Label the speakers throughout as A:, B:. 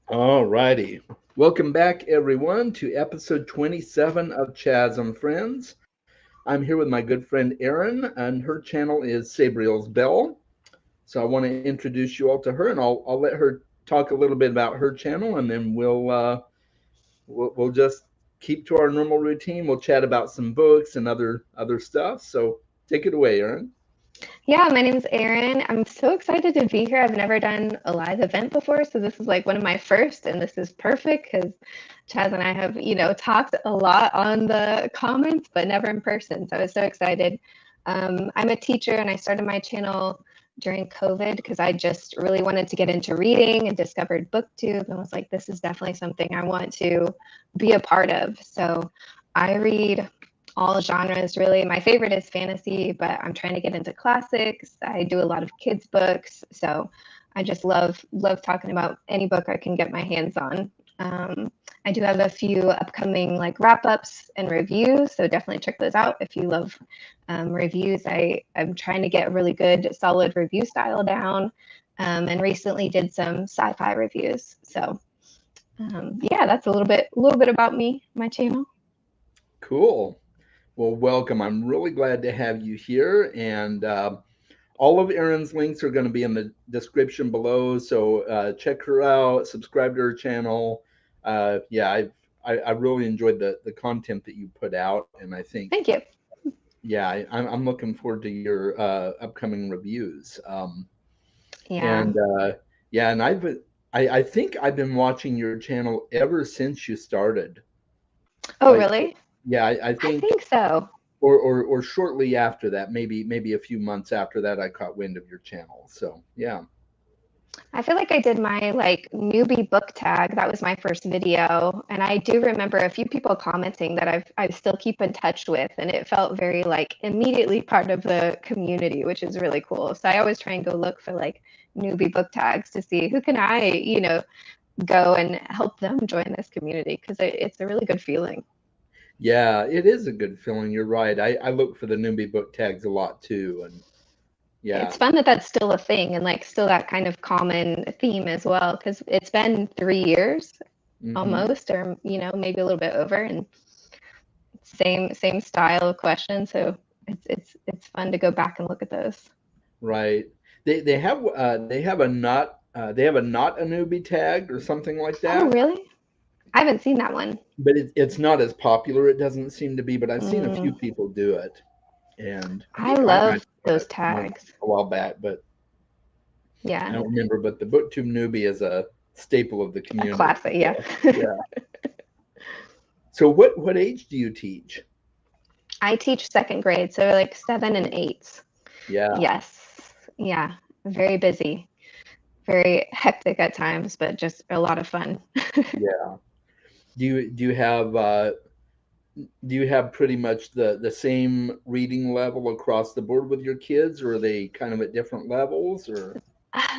A: All righty. Welcome back, everyone, to episode 27 of CHAS and Friends. I'm here with my good friend Erin, and her channel is Sabriel's Bell. So I want to introduce you all to her, and I'll let her talk a little bit about her channel, and then we'll just keep to our normal routine. We'll chat about some books and other stuff. So take it away, Erin.
B: Yeah, my name is Erin. I'm so excited to be here. I've never done a live event before, so this is like one of my first, and this is perfect because Chaz and I have, talked a lot on the comments, but never in person. So I was so excited. I'm a teacher, and I started my channel during COVID because I just really wanted to get into reading and discovered BookTube and was like, this is definitely something I want to be a part of. So I read all genres really. My favorite is fantasy, but I'm trying to get into classics. I do a lot of kids books, so I just love talking about any book I can get my hands on. I do have a few upcoming like wrap ups and reviews, so definitely check those out if you love reviews. I'm trying to get a really good solid review style down, and recently did some sci-fi reviews. So yeah, that's a little bit about me, my channel.
A: Cool. Well, welcome. I'm really glad to have you here. And all of Erin's links are going to be in the description below. So check her out, subscribe to her channel. Yeah, I really enjoyed the content that you put out. And I think,
B: Thank you.
A: yeah, I'm looking forward to your upcoming reviews.
B: Yeah.
A: And yeah, and I think I've been watching your channel ever since you started.
B: Oh,
A: Like,
B: really?
A: yeah, I
B: I
A: think
B: think so.
A: or shortly after that, maybe a few months after that, I caught wind of your channel. So yeah.
B: I feel like I did my like newbie book tag. That was my first video, and I do remember a few people commenting that I still keep in touch with, and it felt very like immediately part of the community, which is really cool. So I always try and go look for like newbie book tags to see who can I, go and help them join this community because it's a really good feeling.
A: Yeah, it is a good feeling. You're right. I look for the newbie book tags a lot too, and yeah.
B: It's fun that that's still a thing and like still that kind of common theme as well because it's been 3 years
A: Hmm.
B: almost, or maybe a little bit over, and same style of question. So it's fun to go back and look at those.
A: Right. They have a not a newbie tag or something like
B: Oh,
A: that.
B: really? I haven't seen that one.
A: But it's not as popular. It doesn't seem to be. But I've seen a few
B: Mm,
A: people do it, and I
B: I
A: think I might
B: love
A: have done
B: those
A: it once
B: tags.
A: a while back, but I
B: Yeah,
A: don't remember. But the BookTube newbie is a staple of the
B: a
A: community.
B: classic. Yeah.
A: So yeah. So what age do you teach?
B: I teach second grade, so like seven and eights.
A: Yeah,
B: Yes. Yeah. Very busy, very hectic at times, but just a lot of fun.
A: yeah. Do you have pretty much the same reading level across the board with your kids, or are they kind of at different levels? Or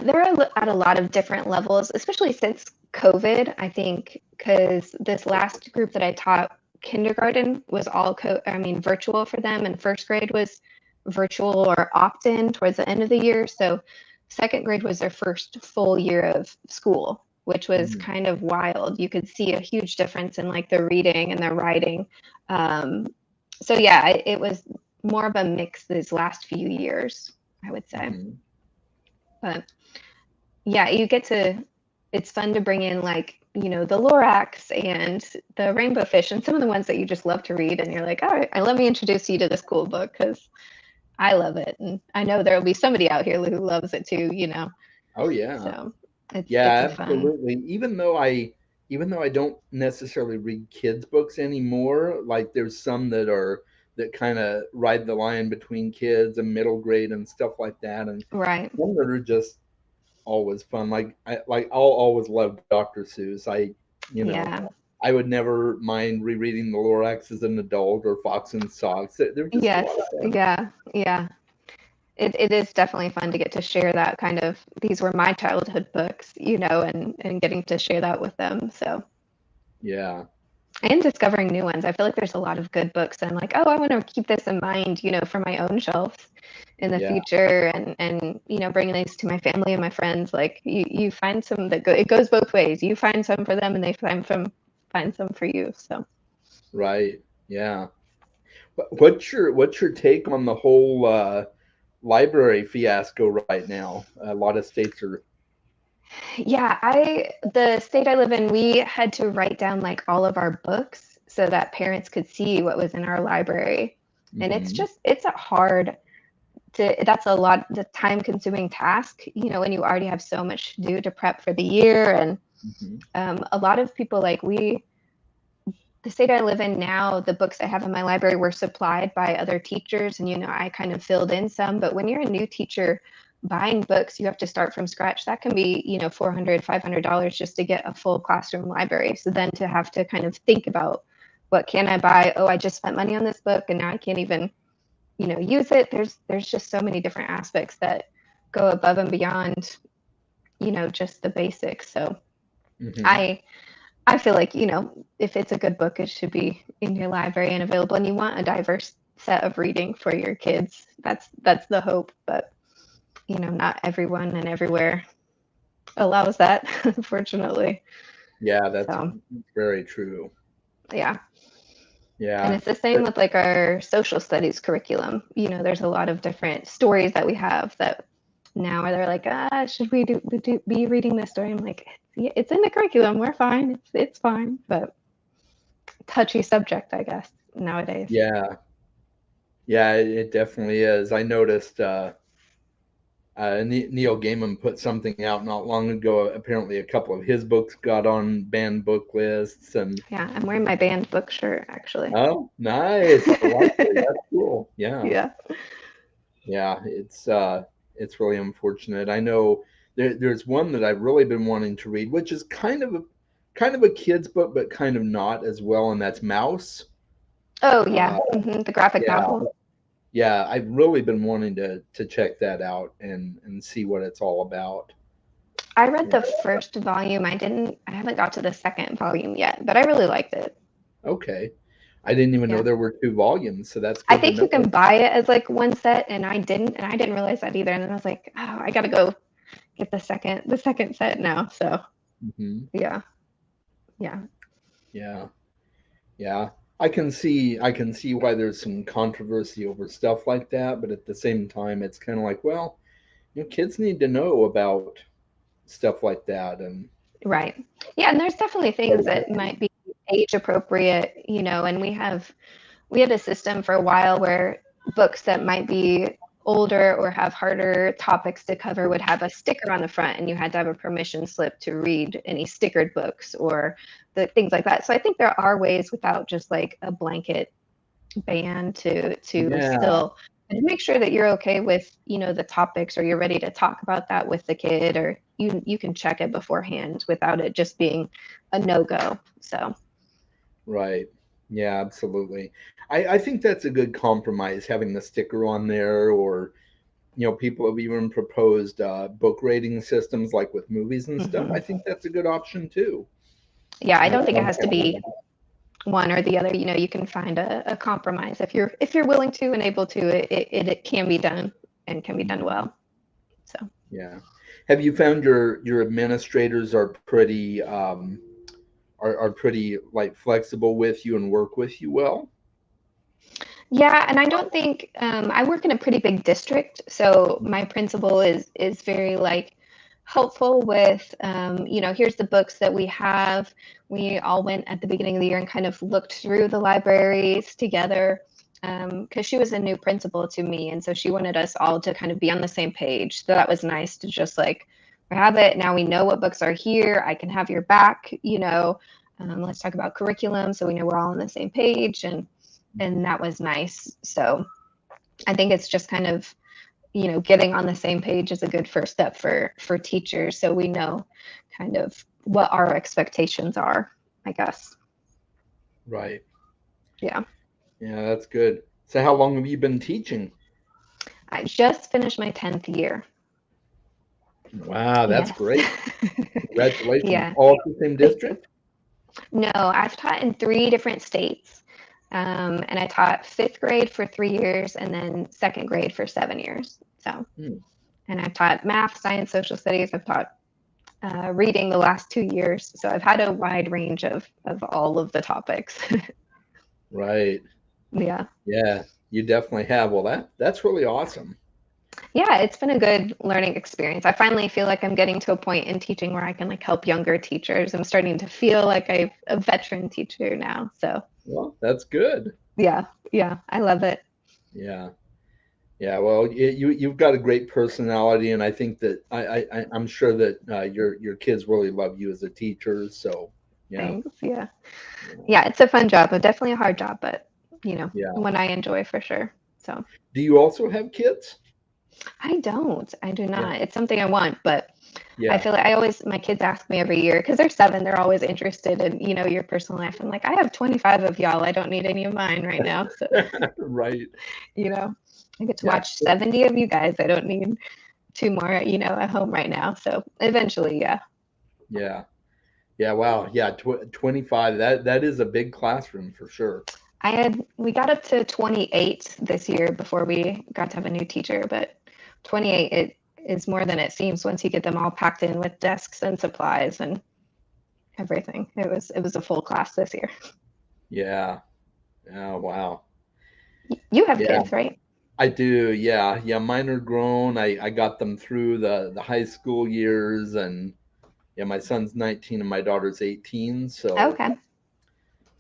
B: They're at a lot of different levels, especially since COVID, I think, because this last group that I taught kindergarten was all virtual for them, and first grade was virtual or opt-in towards the end of the year. So second grade was their first full year of school, which was
A: Mhm.
B: kind of wild. You could see a huge difference in like their reading and their writing. Um, so yeah, it was more of a mix these last few years, I would say.
A: Mhm.
B: But yeah, it's fun to bring in like, the Lorax and the Rainbow Fish and some of the ones that you just love to read. And you're like, all right, let me introduce you to this cool book because I love it. And I know there will be somebody out here who loves it too.
A: Oh yeah.
B: So it's
A: Yeah,
B: a fun.
A: absolutely. Even though I don't necessarily read kids books anymore, like there's some that kind of ride the line between kids and middle grade and stuff like that, and
B: Right.
A: some that are just always fun. I'll always love Dr. Seuss. You know,
B: Yeah.
A: I would never mind rereading the Lorax as an adult or Fox and Socks. They're just a lot of
B: Yes.
A: fun.
B: Yeah. Yeah. It is definitely fun to get to share that kind of, these were my childhood books, and getting to share that with them. So,
A: Yeah.
B: and discovering new ones. I feel like there's a lot of good books, and I'm like, oh, I want to keep this in mind, for my own shelves. in the
A: Yeah.
B: future, and bringing these to my family and my friends. Like you find some that it goes both ways. You find some for them, and they find some for you. So
A: Right. Yeah. What's your take on the whole library fiasco right now? A lot of states are.
B: yeah, the state I live in, we had to write down like all of our books so that parents could see what was in our library. And
A: Hmm.
B: it's a hard that's a lot the time consuming task, when you already have so much to do to prep for the year. And
A: Hmm.
B: a lot of people like the state I live in now, the books I have in my library were supplied by other teachers, and I kind of filled in some. But when you're a new teacher buying books, you have to start from scratch. That can be, $400, $500 just to get a full classroom library. So then to have to kind of think about, what can I buy? Oh, I just spent money on this book and now I can't even, use it. There's just so many different aspects that go above and beyond, just the basics. So
A: Hmm.
B: I I feel like, if it's a good book, it should be in your library and available, and you want a diverse set of reading for your kids. That's the hope, but not everyone and everywhere allows that, unfortunately.
A: Yeah, that's
B: So,
A: very true.
B: yeah. And
A: Yeah.
B: it's the same with like our social studies curriculum. There's a lot of different stories that we have that now they're like, should we be reading this story? I'm like, yeah, it's in the curriculum. We're fine. It's fine, but touchy subject, I guess, nowadays.
A: Yeah. Yeah, it definitely is. I noticed Neil Gaiman put something out not long ago. Apparently, a couple of his books got on banned book lists, and
B: Yeah, I'm wearing my band book shirt actually.
A: oh, nice! I like it. That's cool. Yeah,
B: Yeah.
A: yeah. It's really unfortunate. I know there's one that I've really been wanting to read, which is kind of a kid's book, but kind of not as well, and that's Mouse.
B: Oh
A: Uh,
B: yeah. The graphic
A: yeah,
B: novel.
A: yeah. I've really been wanting to check that out and see what it's all about.
B: I read
A: Yeah.
B: the first volume. I haven't got to the second volume yet, but I really liked it.
A: Okay. I didn't even know
B: Yeah.
A: there were two volumes, so that's
B: I
A: good to
B: think you
A: know.
B: can buy it as like one set, and I didn't realize that either. And then I was like, oh, I gotta go get the second set now. So
A: Hmm.
B: yeah. Yeah.
A: Yeah, yeah. I can see why there's some controversy over stuff like that, but at the same time, it's kind of like, well, kids need to know about stuff like that, and
B: Right. Yeah, and there's definitely
A: part
B: things
A: of
B: that
A: history.
B: might be age appropriate, and we had a system for a while where books that might be older or have harder topics to cover would have a sticker on the front, and you had to have a permission slip to read any stickered books or the things like that. So I think there are ways without just like a blanket ban to
A: Yeah,
B: still and make sure that you're okay with the topics, or you're ready to talk about that with the kid, or you can check it beforehand without it just being a no-go. So
A: right. Yeah, absolutely. I think that's a good compromise, having the sticker on there, or people have even proposed book rating systems like with movies and stuff. I
B: mhm.
A: think that's a good option too.
B: Yeah, I don't think it
A: Some
B: has to
A: kind of
B: be one or the other. You can find a compromise if you're willing to and able to. It can be done and can be done
A: Mhm.
B: well. So
A: Yeah. Have you found your administrators are pretty are pretty like flexible with you and work with you well?
B: yeah, and I don't think I work in a pretty big district, so my principal is very like helpful with here's the books that we have. We all went at the beginning of the year and kind of looked through the libraries together, because she was a new principal to me, and so she wanted us all to kind of be on the same page. So that was nice to just like have it. Now we know what books are here. I can have your back. Let's talk about curriculum so we know we're all on the same page, and that was nice. So I think it's just kind of getting on the same page is a good first step for teachers, so we know kind of what our expectations are, I guess.
A: Right.
B: Yeah.
A: Yeah, that's good. So how long have you been teaching?
B: I just finished my 10th year.
A: Wow, that's
B: Yes.
A: great. Congratulations.
B: Yeah.
A: All at the same
B: Thank you.
A: district?
B: No, I've taught in 3 different states. And I taught fifth grade for 3 years and then second grade for 7 years. So, and I've taught math, science, social studies. I've taught reading the last 2 years. So I've had a wide range of all of the topics.
A: Right.
B: Yeah.
A: Yeah, you definitely have. Well, that's really awesome.
B: Yeah, it's been a good learning experience. I finally feel like I'm getting to a point in teaching where I can like help younger teachers. I'm starting to feel like I'm a veteran teacher now. So
A: Well, that's good.
B: yeah, I love it.
A: Yeah. Yeah, well, you've got a great personality, and I think that I'm sure that your kids really love you as a teacher. So, yeah,
B: Thanks. Yeah, it's a fun job, but definitely a hard job, but
A: yeah.
B: one I enjoy for sure. So
A: Do you also have kids?
B: I do
A: Yeah,
B: not. It's something I want, but I
A: yeah,
B: feel like my kids ask me every year because they're 7, they're always interested in, your personal life. I'm like, I have 25 of y'all. I don't need any of mine right now. So,
A: right.
B: I get to
A: Yeah,
B: watch 70 of you guys. I don't need 2 more, at home right now. So eventually, yeah.
A: yeah, yeah. Wow, yeah. 25. That is a big classroom for sure.
B: We got up to 28 this year before we got to have a new teacher, but 28 it is more than it seems once you get them all packed in with desks and supplies and everything. It was a full class this year.
A: Yeah. Oh, wow.
B: You have
A: Yeah,
B: kids, right?
A: I do. Yeah, yeah. Mine are grown. I got them through the high school years, and yeah, my son's 19 and my daughter's 18. So
B: Okay.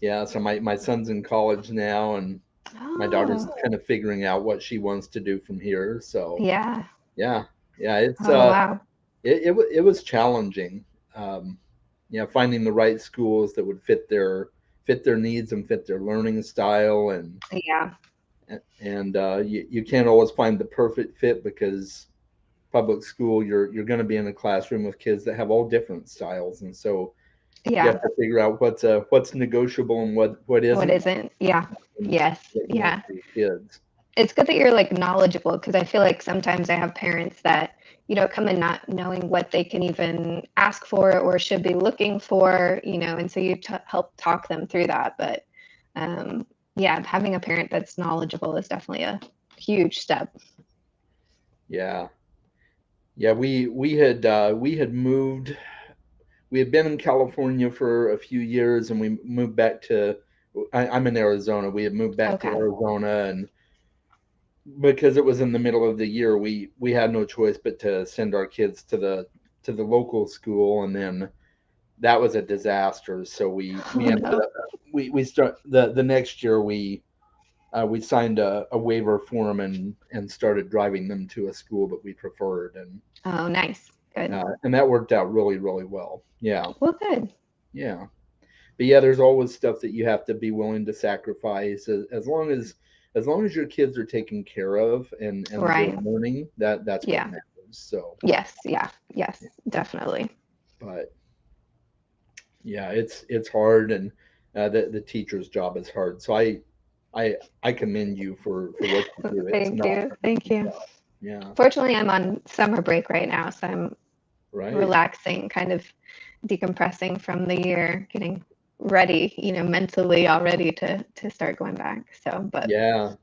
A: yeah, so my son's in college now, and my daughter's
B: Oh,
A: kind of figuring out what she wants to do from here. So
B: yeah.
A: yeah, yeah, it's
B: Oh, wow.
A: it was challenging. Um, yeah, finding the right schools that would fit their needs and fit their learning style,
B: Yeah.
A: and you can't always find the perfect fit because public school you're going to be in a classroom with kids that have all different styles, and so you have
B: Yeah.
A: to figure out what's negotiable and what
B: What
A: isn't
B: isn't? Yeah.
A: and
B: Yes.
A: what you want
B: Yeah.
A: for your kids.
B: It's good that you're like knowledgeable because I feel like sometimes I have parents that, come in not knowing what they can even ask for or should be looking for, and so you help talk them through that. But yeah, having a parent that's knowledgeable is definitely a huge step.
A: Yeah, yeah. We had moved. We had been in California for a few years, and we moved back to. I'm in Arizona. We had moved back to
B: Okay.
A: Arizona, and because it was in the middle of the year, we had no choice but to send our kids to the local school, and then that was a disaster. So we
B: Oh
A: ended
B: no.
A: up we start the next year we signed a waiver form and started driving them to a school that we preferred,
B: Oh, nice. Good.
A: and that worked out really well. Yeah,
B: Well, good.
A: yeah. But yeah, there's always stuff that you have to be willing to sacrifice as long as your kids are taken care of and they're
B: Right.
A: learning, that's what
B: Yeah.
A: matters. So,
B: Yes. Yeah. Yes. Definitely.
A: but yeah, it's hard, and the teacher's job is hard. So I commend you for what you do. It's
B: Thank
A: not
B: you.
A: an
B: Thank
A: easy
B: you.
A: job. Yeah,
B: Fortunately, I'm on summer break right now, so I'm
A: right.
B: relaxing, kind of decompressing from the year, getting ready, mentally all ready to start going back. So, but
A: Yeah,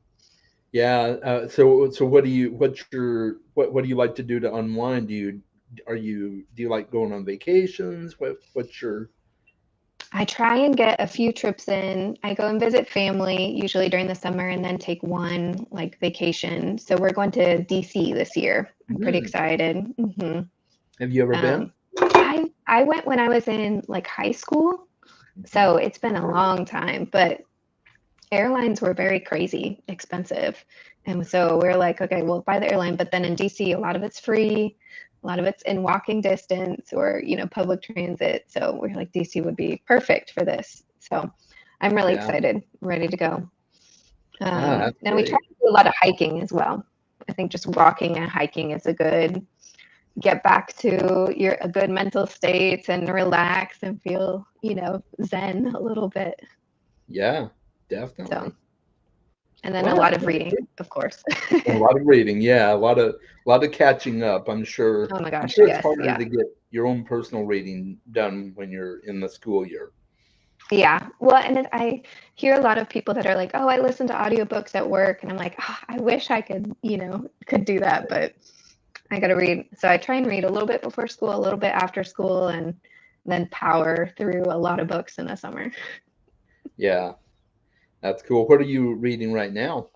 A: yeah. So what do you like to do to unwind? Do you like going on vacations? What's your
B: I try and get a few trips in. I go and visit family usually during the summer and then take one like vacation. So we're going to DC this year. I'm pretty
A: Hmm.
B: excited.
A: Have you ever been?
B: Um, I went when I was in like high school,
A: Mhm.
B: so it's been a long time, but airlines were very crazy expensive. And so we're like, okay, we'll buy the airline, but then in DC, a lot of it's free, a lot of it's in walking distance or, public transit. So we're like, DC would be perfect for this. So I'm really
A: Yeah.
B: excited, ready to go.
A: Ah, that's
B: And we try
A: great.
B: to do a lot of hiking as well. I think just walking and hiking is a good get back to a good mental state and relax and feel, zen a little bit.
A: Yeah,
B: So,
A: definitely.
B: and then a
A: Well,
B: lot of
A: that's
B: reading,
A: great.
B: of course.
A: A lot of reading. Yeah, a lot of catching up.
B: Oh my
A: I'm
B: gosh,
A: sure it's
B: yes,
A: harder
B: yeah.
A: to get your own personal reading done when you're in the school year.
B: Yeah. Well, and I hear a lot of people that are like, "Oh, I listen to audiobooks at work." And I'm like, "Ah, I wish I could, could do that, but I got to read." So I try and read a little bit before school, a little bit after school, and then power through a lot of books in the summer.
A: Yeah, that's cool. What are you reading right now?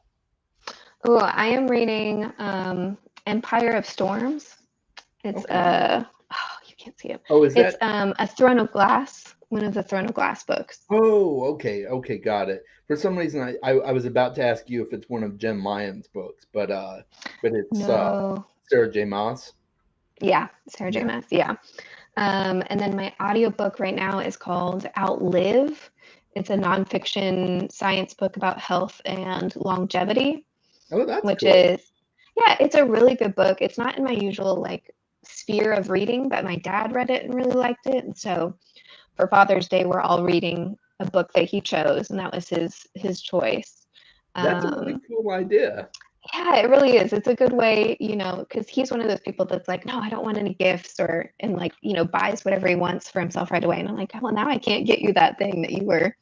B: Oh, I am reading Empire of Storms. It's
A: Okay.
B: oh, you can't see it.
A: Oh, is
B: It's
A: that?
B: a Throne of Glass, one of the Throne of Glass books.
A: Oh, okay, okay, got it. For some reason, I was about to ask you if it's one of Jen Lyon's books, but it's
B: No.
A: Sarah J. Maas.
B: Yeah, Sarah J.
A: Yeah.
B: Maas. Yeah. And then my audiobook right now is called Outlive. It's a nonfiction science book about health and longevity,
A: Oh, that's
B: which
A: cool.
B: is, yeah, it's a really good book. It's not in my usual like sphere of reading, but my dad read it and really liked it. And so for Father's Day, we're all reading a book that he chose, and that was his choice.
A: That's a really
B: Um,
A: cool idea.
B: yeah, it really is. It's a good way, because he's one of those people that's like, no, I don't want any gifts, and like, buys whatever he wants for himself right away. And I'm like, oh, well, now I can't get you that thing that you were,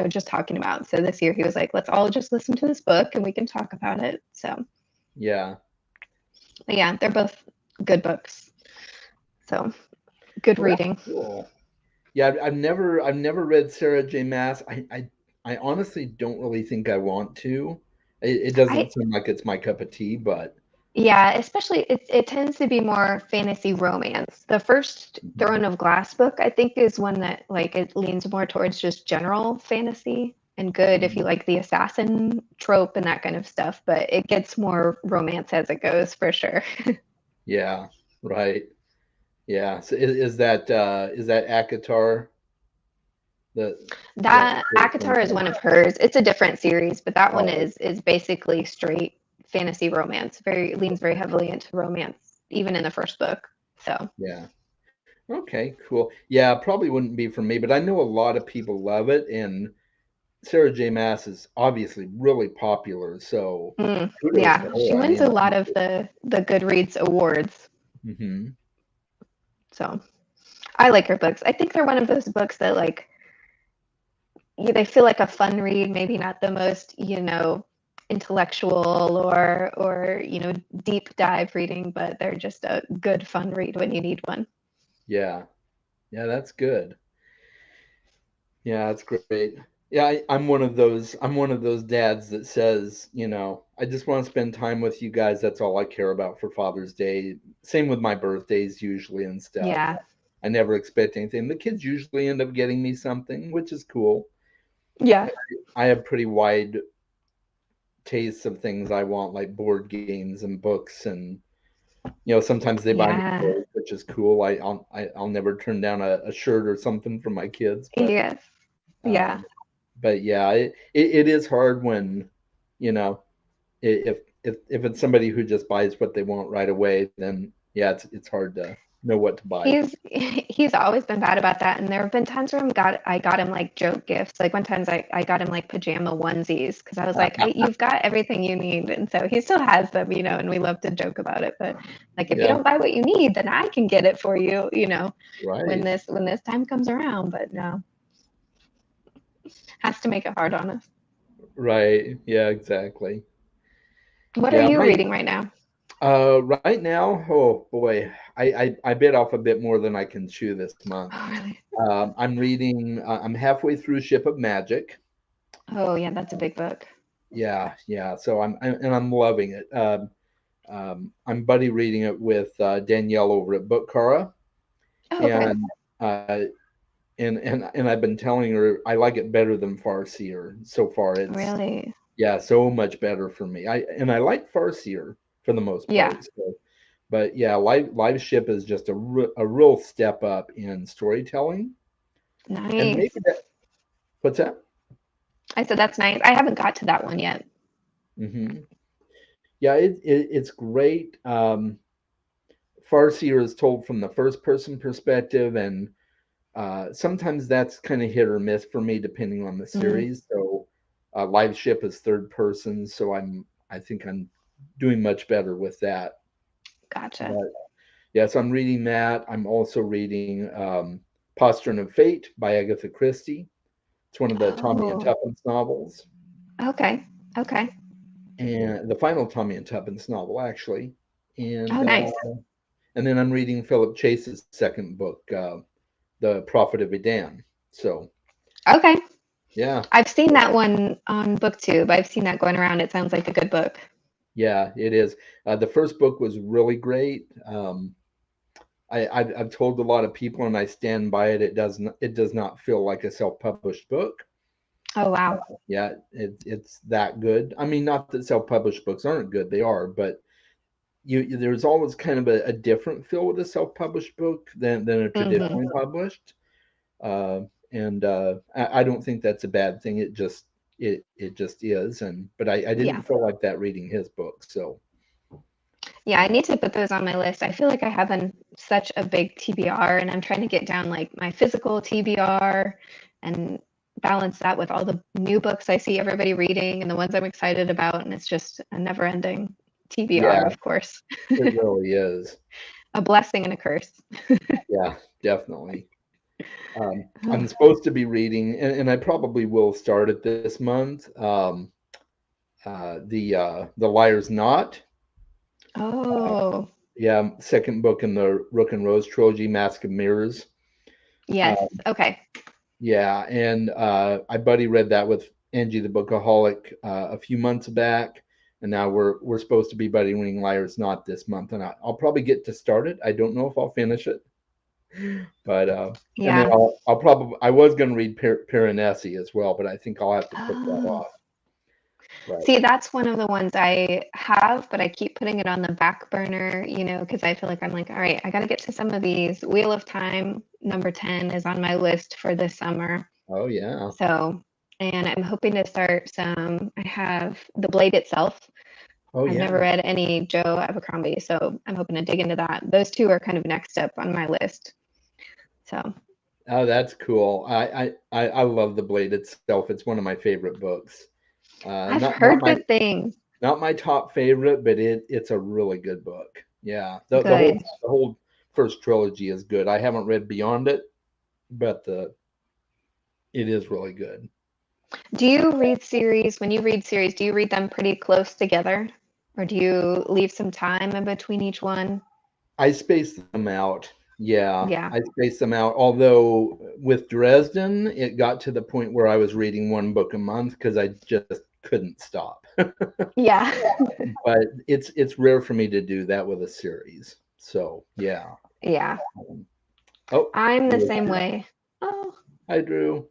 B: just talking about. So this year he was like, let's all just listen to this book and we can talk about it. So,
A: Yeah.
B: but yeah, they're both good books. So good
A: Well, that's
B: reading.
A: cool. Yeah, I've never read Sarah J. Maas. I honestly don't really think I want to. It
B: I
A: doesn't seem like it's my cup of tea, but
B: Yeah, especially it tends to be more fantasy romance. The first Throne of Glass book, I think, is one that like it leans more towards just general fantasy and good if you
A: Mhm.
B: like the assassin trope and that kind of stuff, but it gets more romance as it goes for sure.
A: Yeah, right. Yeah. So is that Akatar the that
B: That
A: one?
B: Akatar is one of hers. It's a different series, but that one
A: Oh,
B: is basically straight fantasy romance. Very leans very heavily into romance, even in the first book. So,
A: yeah. Okay, cool. Yeah, probably wouldn't be for me, but I know a lot of people love it, and Sarah J. Maas is obviously really popular, so kudos to
B: yeah, she
A: her. I
B: wins a
A: mean,
B: lot of the Goodreads awards.
A: hmm
B: So I like her books. I think they're one of those books that like they feel like a fun read, maybe not the most, intellectual or deep dive reading, but they're just a good fun read when you need one.
A: yeah, yeah, that's good. Yeah, that's great. Yeah, I'm one of those. I'm one of those dads that says, I just want to spend time with you guys. That's all I care about for Father's Day. Same with my birthdays usually and stuff.
B: Yeah.
A: I never expect anything. The kids usually end up getting me something, which is cool.
B: Yeah.
A: I have pretty wide tastes of things I want, like board games and books, and sometimes they buy me
B: Yeah.
A: clothes, which is cool. I'll never turn down a shirt or something from my kids,
B: Yes. Yeah.
A: um, but yeah, it is hard when you know if it's somebody who just buys what they want right away, then yeah, it's hard to know what to buy.
B: He's always been bad about that, and there have been times where I got him like joke gifts. Like one time I got him like pajama onesies because I was like, "You've got everything you need," and so he still has them, and we love to joke about it. But like, if you
A: Yeah,
B: don't buy what you need, then I can get it for you, when
A: right,
B: this time comes around. But no, has to make it hard on us.
A: right, yeah, exactly.
B: What are
A: Yeah,
B: you
A: my
B: reading right now?
A: right now, oh boy, I bit off a bit more than I can chew this month.
B: Oh, really?
A: I'm reading. I'm halfway through Ship of Magic.
B: Oh, yeah, that's a big book.
A: Yeah, yeah. So I'm loving it. I'm buddy reading it with Danielle over at Bookara,
B: Oh, okay.
A: and and I've been telling her I like it better than Farseer so far. It's
B: Really?
A: yeah, so much better for me. I like Farseer for the most
B: Yeah.
A: part. So, but yeah, Live Ship is just a real step up in storytelling, and maybe
B: Nice.
A: that. What's that?
B: I said that's nice. I haven't got to that one yet.
A: hmm Yeah, it's great. Farseer is told from the first person perspective, and sometimes that's kind of hit or miss for me depending on the
B: Mm,
A: series. So Live Ship is third person, so I think I'm doing much better with that.
B: gotcha.
A: But yeah, so I'm reading that. I'm also reading Postern of Fate by Agatha Christie. It's one of the Tommy and
B: Oh,
A: Tuppence novels,
B: okay. Okay.
A: and the final Tommy and Tuppence novel, actually.
B: Oh,
A: And
B: nice.
A: and then I'm reading Philip Chase's second book, The Prophet of Idan. So
B: Okay.
A: yeah,
B: I've seen that one on BookTube. I've seen that going around. It sounds like a good book.
A: yeah, it is. The first book was really great. I've told a lot of people, and I stand by it. It does not feel like a self-published book.
B: Oh, wow.
A: Yeah, it's that good. I mean, not that self-published books aren't good; they are, but there's always kind of a different feel with a self-published book than a
B: Hmm.
A: traditionally published. Uh, and I don't think that's a bad thing. It just is. And but I
B: Yeah.
A: didn't feel like that reading his book. So
B: Yeah, I need to put those on my list. I feel like I have such a big TBR, and I'm trying to get down like my physical TBR and balance that with all the new books I see everybody reading and the ones I'm excited about. And it's just a never ending TBR,
A: yeah,
B: of course.
A: it really is.
B: A blessing and a curse.
A: Yeah, definitely.
B: Oh.
A: I'm supposed to be reading, and I probably will start it this month. The Liar's Knot.
B: Oh,
A: Yeah, second book in the Rook and Rose trilogy, Mask of Mirrors. Uh,
B: yes. Okay.
A: yeah, and I buddy read that with Angie the Bookaholic a few months back, and now we're supposed to be buddy reading Liar's Knot this month, and I'll probably get to start it. I don't know if I'll finish it, but and then
B: Yeah.
A: I'll probably I was going to read Piranesi as well, but I think I'll have to put that
B: Oh.
A: off. But
B: See, that's one of the ones I have, but I keep putting it on the back burner, because I feel like I'm like, all right, I got to get to some of these. Wheel of Time, number 10, is on my list for this summer.
A: oh yeah,
B: So, and I'm hoping to start some. I have The Blade itself.
A: oh
B: I've
A: yeah.
B: never read any Joe Abercrombie, so I'm hoping to dig into that. Those two are kind of next up on my list. So,
A: Oh, that's cool. I love The Blade itself. It's one of my favorite books.
B: I've
A: Not
B: heard
A: my
B: good things.
A: not my top favorite, but it's a really good book. Yeah,
B: Good.
A: the whole first trilogy is good. I haven't read beyond it, but it is really good.
B: Do you read series? When you read series, do you read them pretty close together? Or do you leave some time in between each one?
A: I space them out. Yeah,
B: Yeah.
A: I space them out. Although with Dresden, it got to the point where I was reading one book a month because I just couldn't stop.
B: Yeah.
A: But it's rare for me to do that with a series. So yeah.
B: Yeah.
A: Um, oh,
B: I'm the same way. Oh,
A: hi Drew.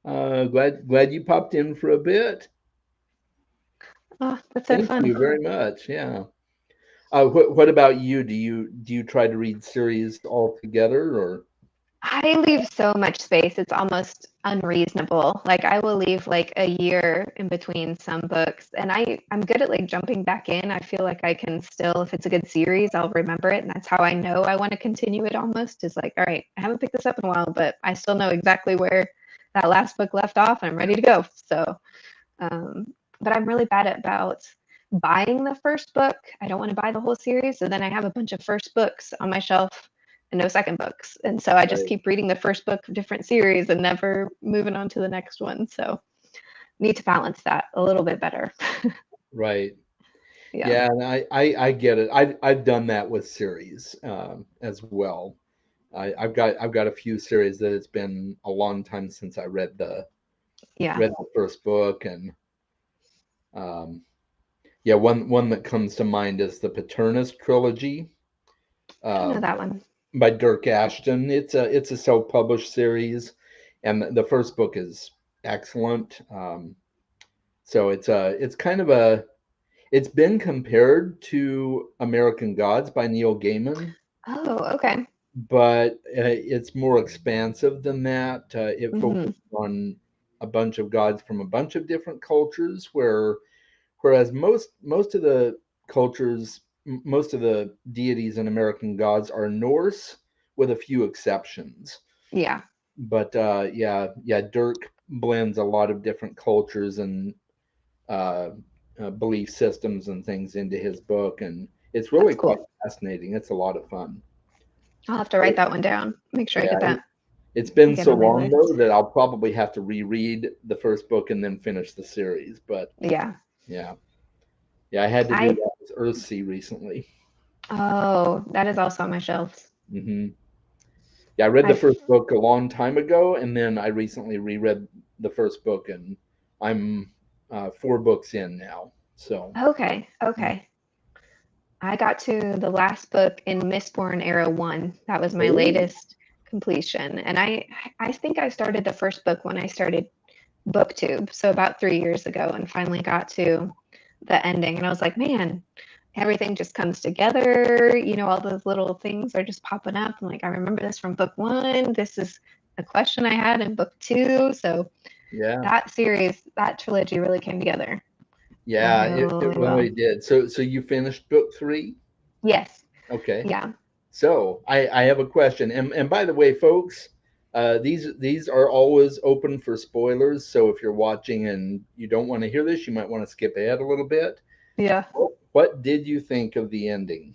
A: Glad you popped in for a bit.
B: oh, that's so
A: Thank
B: fun.
A: you very much. Yeah. What about you? Do you try to read series all together or?
B: I leave so much space, it's almost unreasonable. Like I will leave like a year in between some books, and I'm good at like jumping back in. I feel like I can still, if it's a good series, I'll remember it, and that's how I know I want to continue it almost. Is like, all right, I haven't picked this up in a while, but I still know exactly where that last book left off, and I'm ready to go. So, but I'm really bad about buying the first book. I don't want to buy the whole series, so then I have a bunch of first books on my shelf and no second books. And so I just
A: Right.
B: keep reading the first book of different series and never moving on to the next one. So need to balance that a little bit better.
A: Right.
B: Yeah.
A: Yeah, and I get it. I've done that with series as well. I've got a few series that it's been a long time since I
B: Yeah.
A: read the first book, and um, yeah, one that comes to mind is the Paternus trilogy
B: I don't
A: uh,
B: know that one.
A: by Dirk Ashton. It's a self-published series, and the first book is excellent. So it's kind of a it's been compared to American Gods by Neil Gaiman,
B: Oh, okay.
A: but it's more expansive than that. It
B: Hmm.
A: focuses on a bunch of gods from a bunch of different cultures, whereas most of the cultures, most of the deities in American Gods are Norse, with a few exceptions.
B: Yeah.
A: But yeah, Dirk blends a lot of different cultures and uh, belief systems and things into his book, and it's really
B: That's
A: quite
B: cool.
A: fascinating. It's a lot of fun.
B: I'll have to write that one down. Make sure I
A: Yeah,
B: get that.
A: It's been
B: get
A: so
B: on my
A: long though
B: list.
A: that I'll probably have to reread the first book and then finish the series. But
B: Yeah.
A: yeah, yeah, I had to do
B: I
A: that with Earthsea recently.
B: Oh, that is also on my shelves.
A: Hmm. Yeah, I read the
B: I've
A: first book a long time ago, and then I recently reread the first book, and I'm 4 books in now. So
B: Okay, okay. I got to the last book in Mistborn Era 1. That was my
A: oh
B: latest completion. And I think I started the first book when I started BookTube, so about 3 years ago, and finally got to the ending. And I was like, man, everything just comes together. All those little things are just popping up. I'm like, I remember this from book 1. This is a question I had in book 2. So
A: yeah,
B: that series, that trilogy really came together
A: yeah, it
B: really well.
A: really did. So you finished book 3?
B: Yes.
A: Okay.
B: Yeah.
A: So I have a question, and by the way, folks, these are always open for spoilers. So if you're watching and you don't want to hear this, you might want to skip ahead a little bit.
B: Yeah.
A: What did you think of the ending?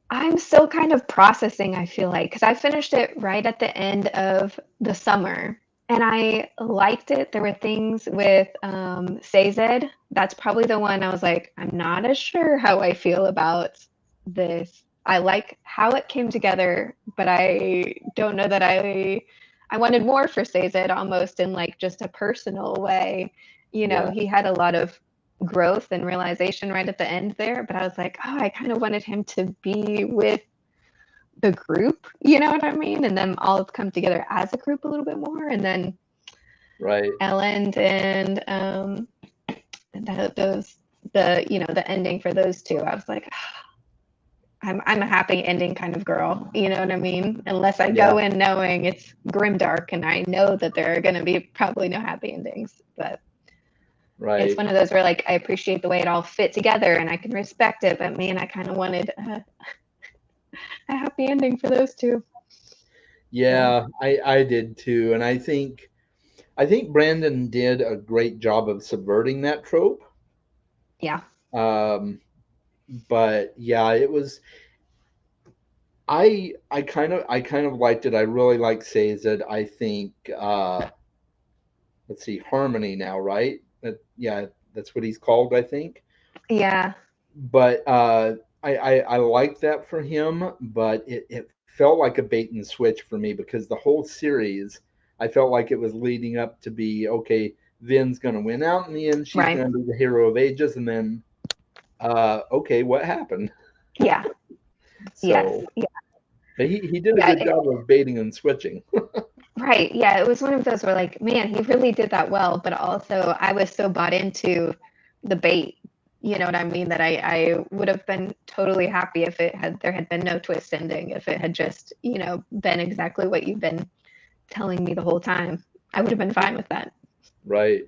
B: I'm still kind of processing, I feel like, because I finished it right at the end of the summer and I liked it. There were things with Sazed. That's probably the one I was like, I'm not as sure how I feel about this. I like how it came together, but I don't know that I wanted more for Sazed almost in like just a personal way.
A: Yeah,
B: He had a lot of growth and realization right at the end there, but I was like, oh, I kind of wanted him to be with the group, you know what I mean? And then all come together as a group a little bit more. And then
A: right.
B: Ellen and those the ending for those two. I was like, I'm a happy ending kind of girl, you know what I mean? Unless I
A: Yeah,
B: go in knowing it's grimdark and I know that there are going to be probably no happy endings, but it's
A: right.
B: one of those where like I appreciate the way it all fit together and I can respect it, but man, I kind of wanted a happy ending for those two. So
A: Yeah, I did too, and I think Brandon did a great job of subverting that trope.
B: yeah,
A: Um, but yeah, it was. I kind of liked it. I really like Sazed. I think let's see, Harmony now, right? Yeah, that's what he's called, I think.
B: yeah,
A: But I like that for him, but it felt like a bait and switch for me because the whole series, I felt like it was leading up to be okay. Vin's going to win out in the end. She's
B: right,
A: going to be the hero of ages, and then okay, what happened?
B: yeah, yes,
A: So,
B: yeah,
A: but he did a
B: yeah,
A: good job of baiting and switching.
B: right, yeah. It was one of those where like, man, he really did that well, but also I was so bought into the bait. You know what I mean? That I would have been totally happy if there had been no twist ending, if it had just been exactly what you've been telling me the whole time. I would have been fine with that.
A: Right.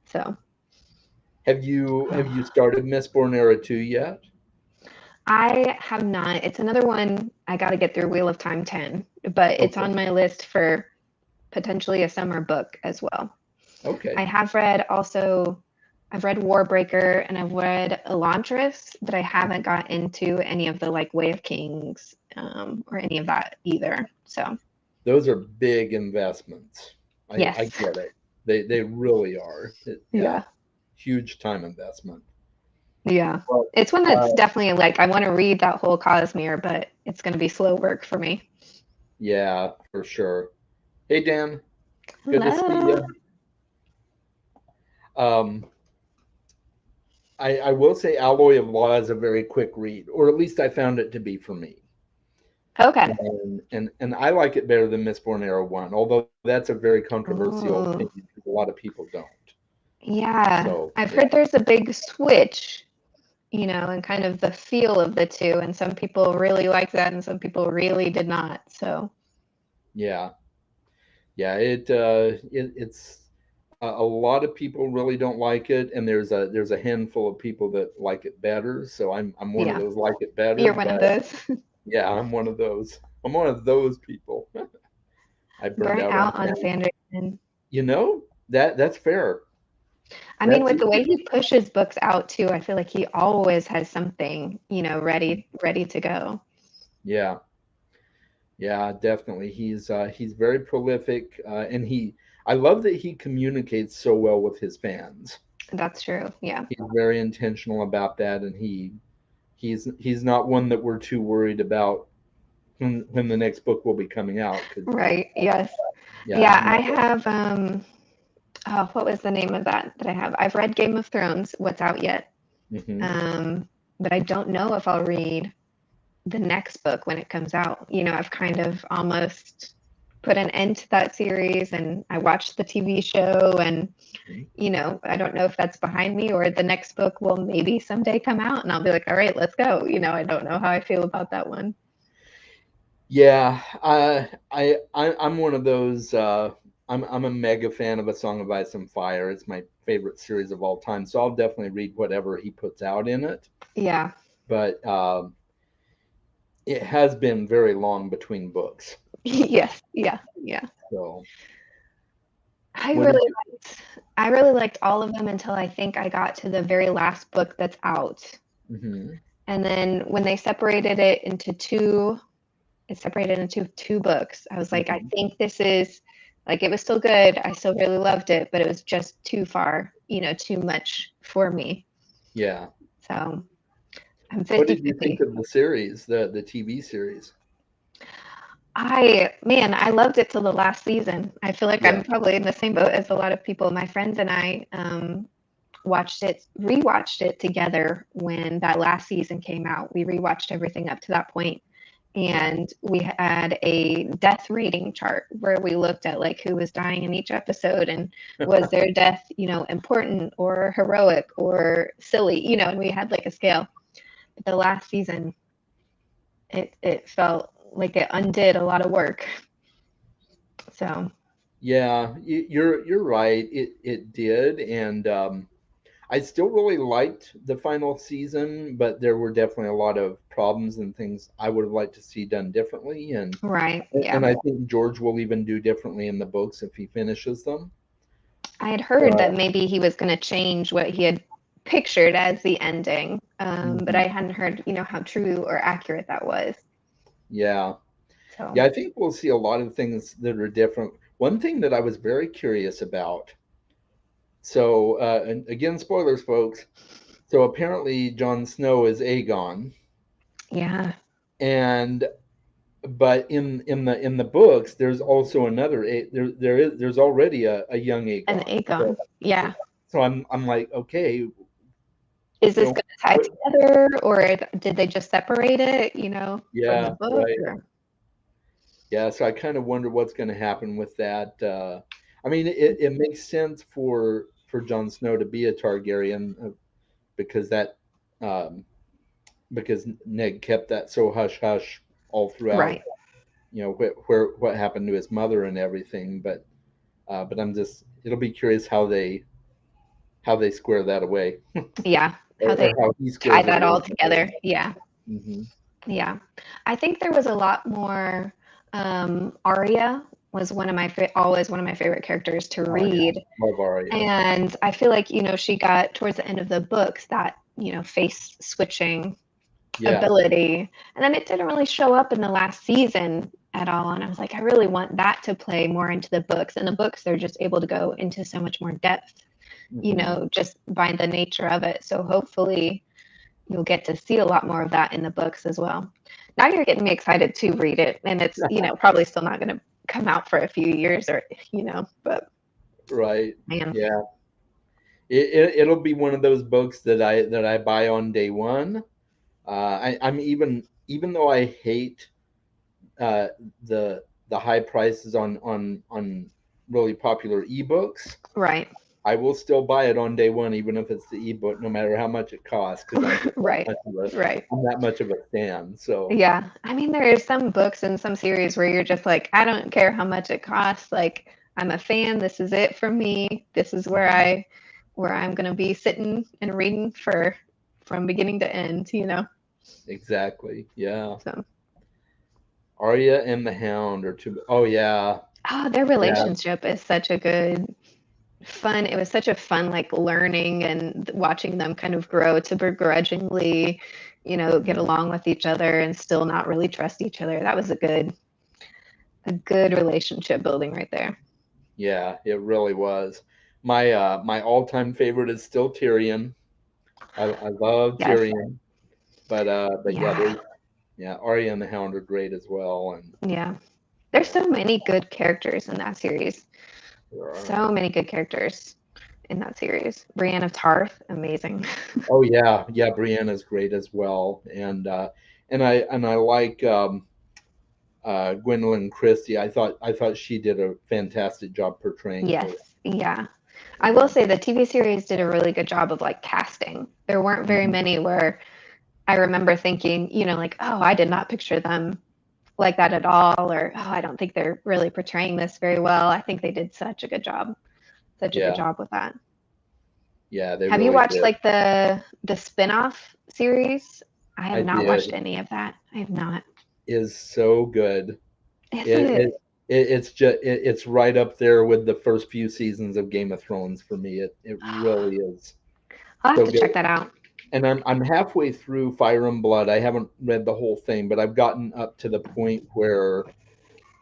B: So.
A: Have you started Mistborn Era 2 yet?
B: I have not. It's another one I got to get through Wheel of Time 10, but it's
A: Okay.
B: on my list for potentially a summer book as well. I
A: Okay.
B: have read also, I've read Warbreaker and I've read Elantris, but I haven't got into any of the like Way of Kings or any of that either. So,
A: Those are big investments. I
B: yes.
A: get it. They really are. Yeah,
B: Yeah.
A: huge time investment.
B: Yeah.
A: But
B: It's one
A: uh,
B: that's definitely like, I want to read that whole Cosmere, but it's going to be slow work for me.
A: yeah, for sure. Hey Dan, good to see
B: Hello.
A: you. Um, I will say Alloy of Law is a very quick read, or at least I found it to be for me.
B: Okay.
A: And I like it better than Mistborn Era 1, although that's a very controversial
B: Ooh.
A: opinion because a lot of people don't.
B: Yeah,
A: So
B: I've
A: yeah,
B: heard there's a big switch, and kind of the feel of the two, and some people really like that, and some people really did not. So,
A: yeah, yeah. It's a lot of people really don't like it, and there's a handful of people that like it better. So I'm one of
B: yeah,
A: those like it better,
B: you're one of
A: but
B: those.
A: yeah, I'm one of those. I'm one of those people. I burned
B: Burnt
A: out on
B: out on
A: Canon.
B: Sanderson.
A: That's fair.
B: I mean,
A: That's
B: with the way he pushes books out too, I feel like he always has something, ready to go.
A: yeah. Yeah, definitely. He's very prolific, and I love that he communicates so well with his fans.
B: That's true. Yeah.
A: He's very intentional about that, and he's not one that we're too worried about when the next book will be coming out. 'Cause,
B: Right. Yes.
A: yeah,
B: Yeah.
A: no,
B: I have, oh, what was the name of that I have? I've read Game of Thrones, what's out yet.
A: hmm
B: Um, but I don't know if I'll read the next book when it comes out. I've kind of almost put an end to that series and I watched the TV show and I don't know if that's behind me or the next book will maybe someday come out and I'll be like, all right, let's go. I don't know how I feel about that one.
A: yeah. I'm one of those. I'm a mega fan of A Song of Ice and Fire. It's my favorite series of all time, so I'll definitely read whatever he puts out in it.
B: Yeah.
A: But it has been very long between books.
B: Yes. Yeah. Yeah.
A: So
B: I
A: what did
B: really
A: you?
B: liked I really liked all of them until I think I got to the very last book that's out.
A: hmm
B: And then when they separated into two books. I was like, I
A: hmm
B: think this is like it was still good. I still really loved it, but it was just too far, too much for me.
A: Yeah.
B: So I'm
A: What did you think
B: 50-50.
A: of the series, the TV series?
B: I loved it till the last season. I feel like
A: Yeah.
B: I'm probably in the same boat as a lot of people. My friends and I rewatched it together when that last season came out. We rewatched everything up to that point, and we had a death rating chart where we looked at like who was dying in each episode and was their death, important or heroic or silly, and we had like a scale. But the last season, it felt like it undid a lot of work. So
A: Yeah, you're right. It did, and I still really liked the final season, but there were definitely a lot of problems and things I would have liked to see done differently,
B: right,
A: and
B: yeah.
A: I think George will even do differently in the books if he finishes them.
B: I had heard that
A: But
B: maybe he was going to change what he had pictured as the ending, but
A: mhm,
B: I hadn't heard, how true or accurate that was.
A: yeah,
B: So,
A: yeah, I think we'll see a lot of things that are different. One thing that I was very curious about. So, and again, spoilers, folks. So apparently, Jon Snow is Aegon,
B: yeah,
A: and but in the books, there's also there's already a young
B: and
A: Aegon. So,
B: Aegon. Yeah.
A: so I'm like, okay,
B: Is this
A: so
B: going to tie
A: what,
B: together or did they just separate it, from the
A: yeah,
B: book?
A: right,
B: Or,
A: yeah. So I kind of wonder what's going to happen with that. I mean, it makes sense for Jon Snow to be a Targaryen because that um, because Ned kept that so hush hush all throughout.
B: right.
A: What happened to his mother and everything, but I'm just it'll be curious how they square that away,
B: Yeah. How
A: or
B: they
A: how he
B: tie
A: squares it
B: that
A: away.
B: all together. Yeah.
A: Mm-hmm.
B: Yeah. I think there was a lot more. Arya was always one of my favorite characters to
A: Oh yeah,
B: read.
A: love Arya.
B: And I feel like, she got towards the end of the books that, face switching
A: Yeah.
B: ability. And then it didn't really show up in the last season at all. And I was like, I really want that to play more into the books. And the books, they're just able to go into so much more depth,
A: Mm-hmm.
B: just by the nature of it. So hopefully you'll get to see a lot more of that in the books as well. Now you're getting me excited to read it. And it's, probably still not going to come out for a few years or, but
A: Right.
B: man,
A: Yeah. It'll be one of those books that I buy on day one. I'm even though I hate uh, the high prices on really popular ebooks,
B: right.
A: I will still buy it on day one, even if it's the ebook, no matter how much it costs, because
B: Right. Right.
A: I'm that much of a fan. So
B: Yeah. I mean, there are some books and some series where you're just like, I don't care how much it costs. Like, I'm a fan. This is it for me. This is where I'm gonna be sitting and reading from beginning to end.
A: exactly, yeah.
B: So
A: Arya and the Hound are two. Oh yeah,
B: their
A: yeah.
B: relationship is such a good fun. It was such a fun like learning and watching them kind of grow to begrudgingly, get
A: Mhm.
B: along with each other and still not really trust each other. That was a good. a good relationship building right there.
A: Yeah, it really was. My all-time favorite is still Tyrion. I love
B: Yes.
A: Tyrion, but yeah,
B: Yeah.
A: Arya and the Hound are great as well, and
B: Yeah. There's
A: yeah,
B: so many good characters in that series.
A: there are.
B: So many good characters in that series. Brienne of Tarth, amazing.
A: Oh yeah, yeah, Brianna's great as well, and I like Gwendolyn Christie. I thought she did a fantastic job portraying her.
B: Yes. Yeah. I will
A: And
B: say the TV series did a really good job of like casting. There weren't very
A: mhm,
B: many where I remember thinking, like, oh, I did not picture them like that at all, or oh, I don't think they're really portraying this very well. I think they did such a good
A: yeah,
B: job with that.
A: yeah, they
B: Have you
A: really
B: watched
A: did.
B: like the spin-off series? I have
A: I
B: not watched
A: did.
B: any of that. I have not.
A: Is so good.
B: Is
A: It,
B: it?
A: it, it's right up there with the first few seasons of Game of Thrones for me. It really is
B: I'll have
A: so
B: to
A: good.
B: check that out.
A: And I'm halfway through Fire and Blood. I haven't read the whole thing, but I've gotten up to the point where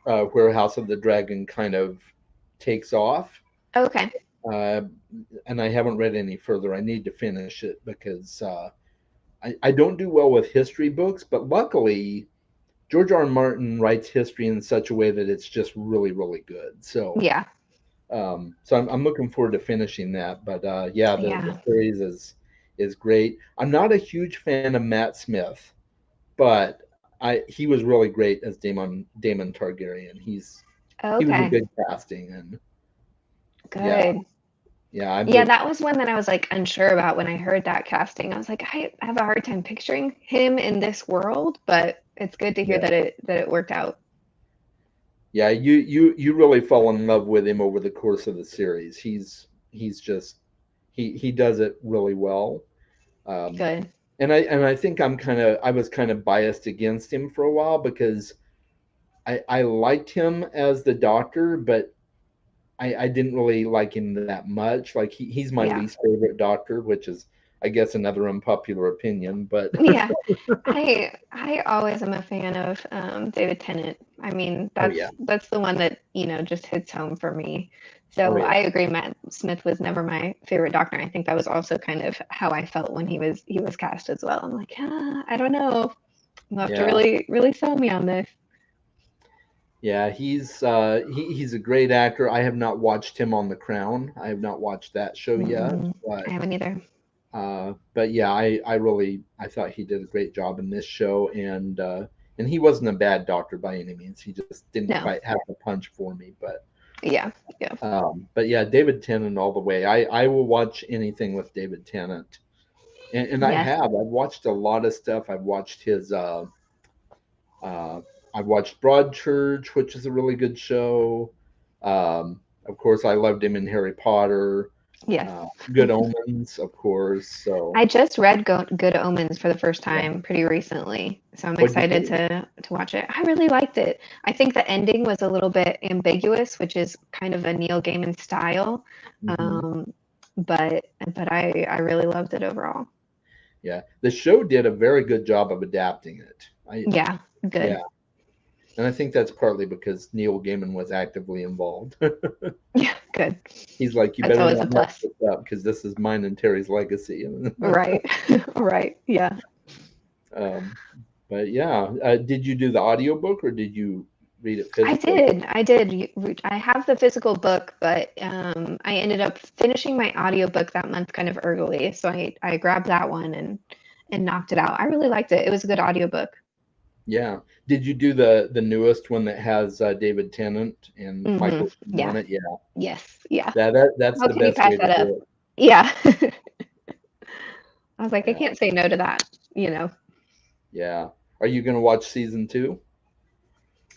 A: House of the Dragon kind of takes off.
B: Okay.
A: Uh, and I haven't read any further. I need to finish it because I don't do well with history books, but luckily George R. R. Martin writes history in such a way that it's just really, really good.
B: Yeah.
A: So I'm looking forward to finishing that. But yeah, the
B: Yeah.
A: series is great. I'm not a huge fan of Matt Smith, but he was really great as Damon Targaryen. He was a
B: Okay.
A: good casting, and yeah,
B: Good.
A: yeah, I
B: Yeah,
A: would,
B: that was one that I was like unsure about when I heard that casting. I was like, I have a hard time picturing him in this world, but it's good to hear
A: yeah,
B: that it worked out.
A: yeah. You really fall in love with him over the course of the series. He's just he does it really well. Um,
B: Good.
A: and I think I was kind of biased against him for a while because I liked him as the Doctor, but I didn't really like him that much. Like he's my
B: Yeah.
A: least favorite Doctor, which is I guess another unpopular opinion. But
B: Yeah. I always am a fan of David Tennant. I mean,
A: oh yeah,
B: that's the one that, just hits home for me.
A: oh
B: So I
A: yeah,
B: agree, Matt Smith was never my favorite Doctor. I think that was also kind of how I felt when he was cast as well. I'm like, I don't know. You'll have to
A: yeah,
B: really, really sell me on this.
A: yeah. He's a great actor. I have not watched him on The Crown. I have not watched that show yet,
B: I haven't either.
A: but yeah, I thought he did a great job in this show, and he wasn't a bad Doctor by any means. He just didn't
B: No.
A: quite have the punch for me,
B: Yeah. Yeah.
A: but yeah, David Tennant all the way. I will watch anything with David Tennant, and
B: Yes.
A: I've watched a lot of stuff. Uh, I've watched Broadchurch, which is a really good show. Of course, I loved him in Harry Potter.
B: Yes.
A: Good Omens, of course. So
B: I just read Good Omens for the first
A: yeah,
B: time pretty recently, so I'm
A: what'd you
B: excited
A: think?
B: to watch it. I really liked it. I think the ending was a little bit ambiguous, which is kind of a Neil Gaiman style,
A: Hmm.
B: um, but I really loved it overall.
A: Yeah, the show did a very good job of adapting it.
B: Yeah,
A: Yeah,
B: good.
A: and I think that's partly because Neil Gaiman was actively involved.
B: Yeah, good.
A: He's like, you
B: That's
A: better
B: always a
A: not mess
B: plus.
A: this up because this is mine and Terry's legacy.
B: Right. Right. Yeah.
A: um, but yeah, did you do the audiobook or did you read it
B: I
A: physically?
B: did. I did. I have the physical book, but I ended up finishing my audiobook that month kind of early. So I grabbed that one and knocked it out. I really liked it. It was a good audiobook.
A: Yeah. Did you do the newest one that has David Tennant and Michael Keaton
B: Yeah.
A: on it? Yeah.
B: Yes. Yeah.
A: That's
B: How
A: the
B: can you
A: best
B: pass
A: way to
B: that up?
A: do it.
B: Yeah. I was like, I
A: Yeah.
B: can't say no to that.
A: Yeah. Are you going to watch season two?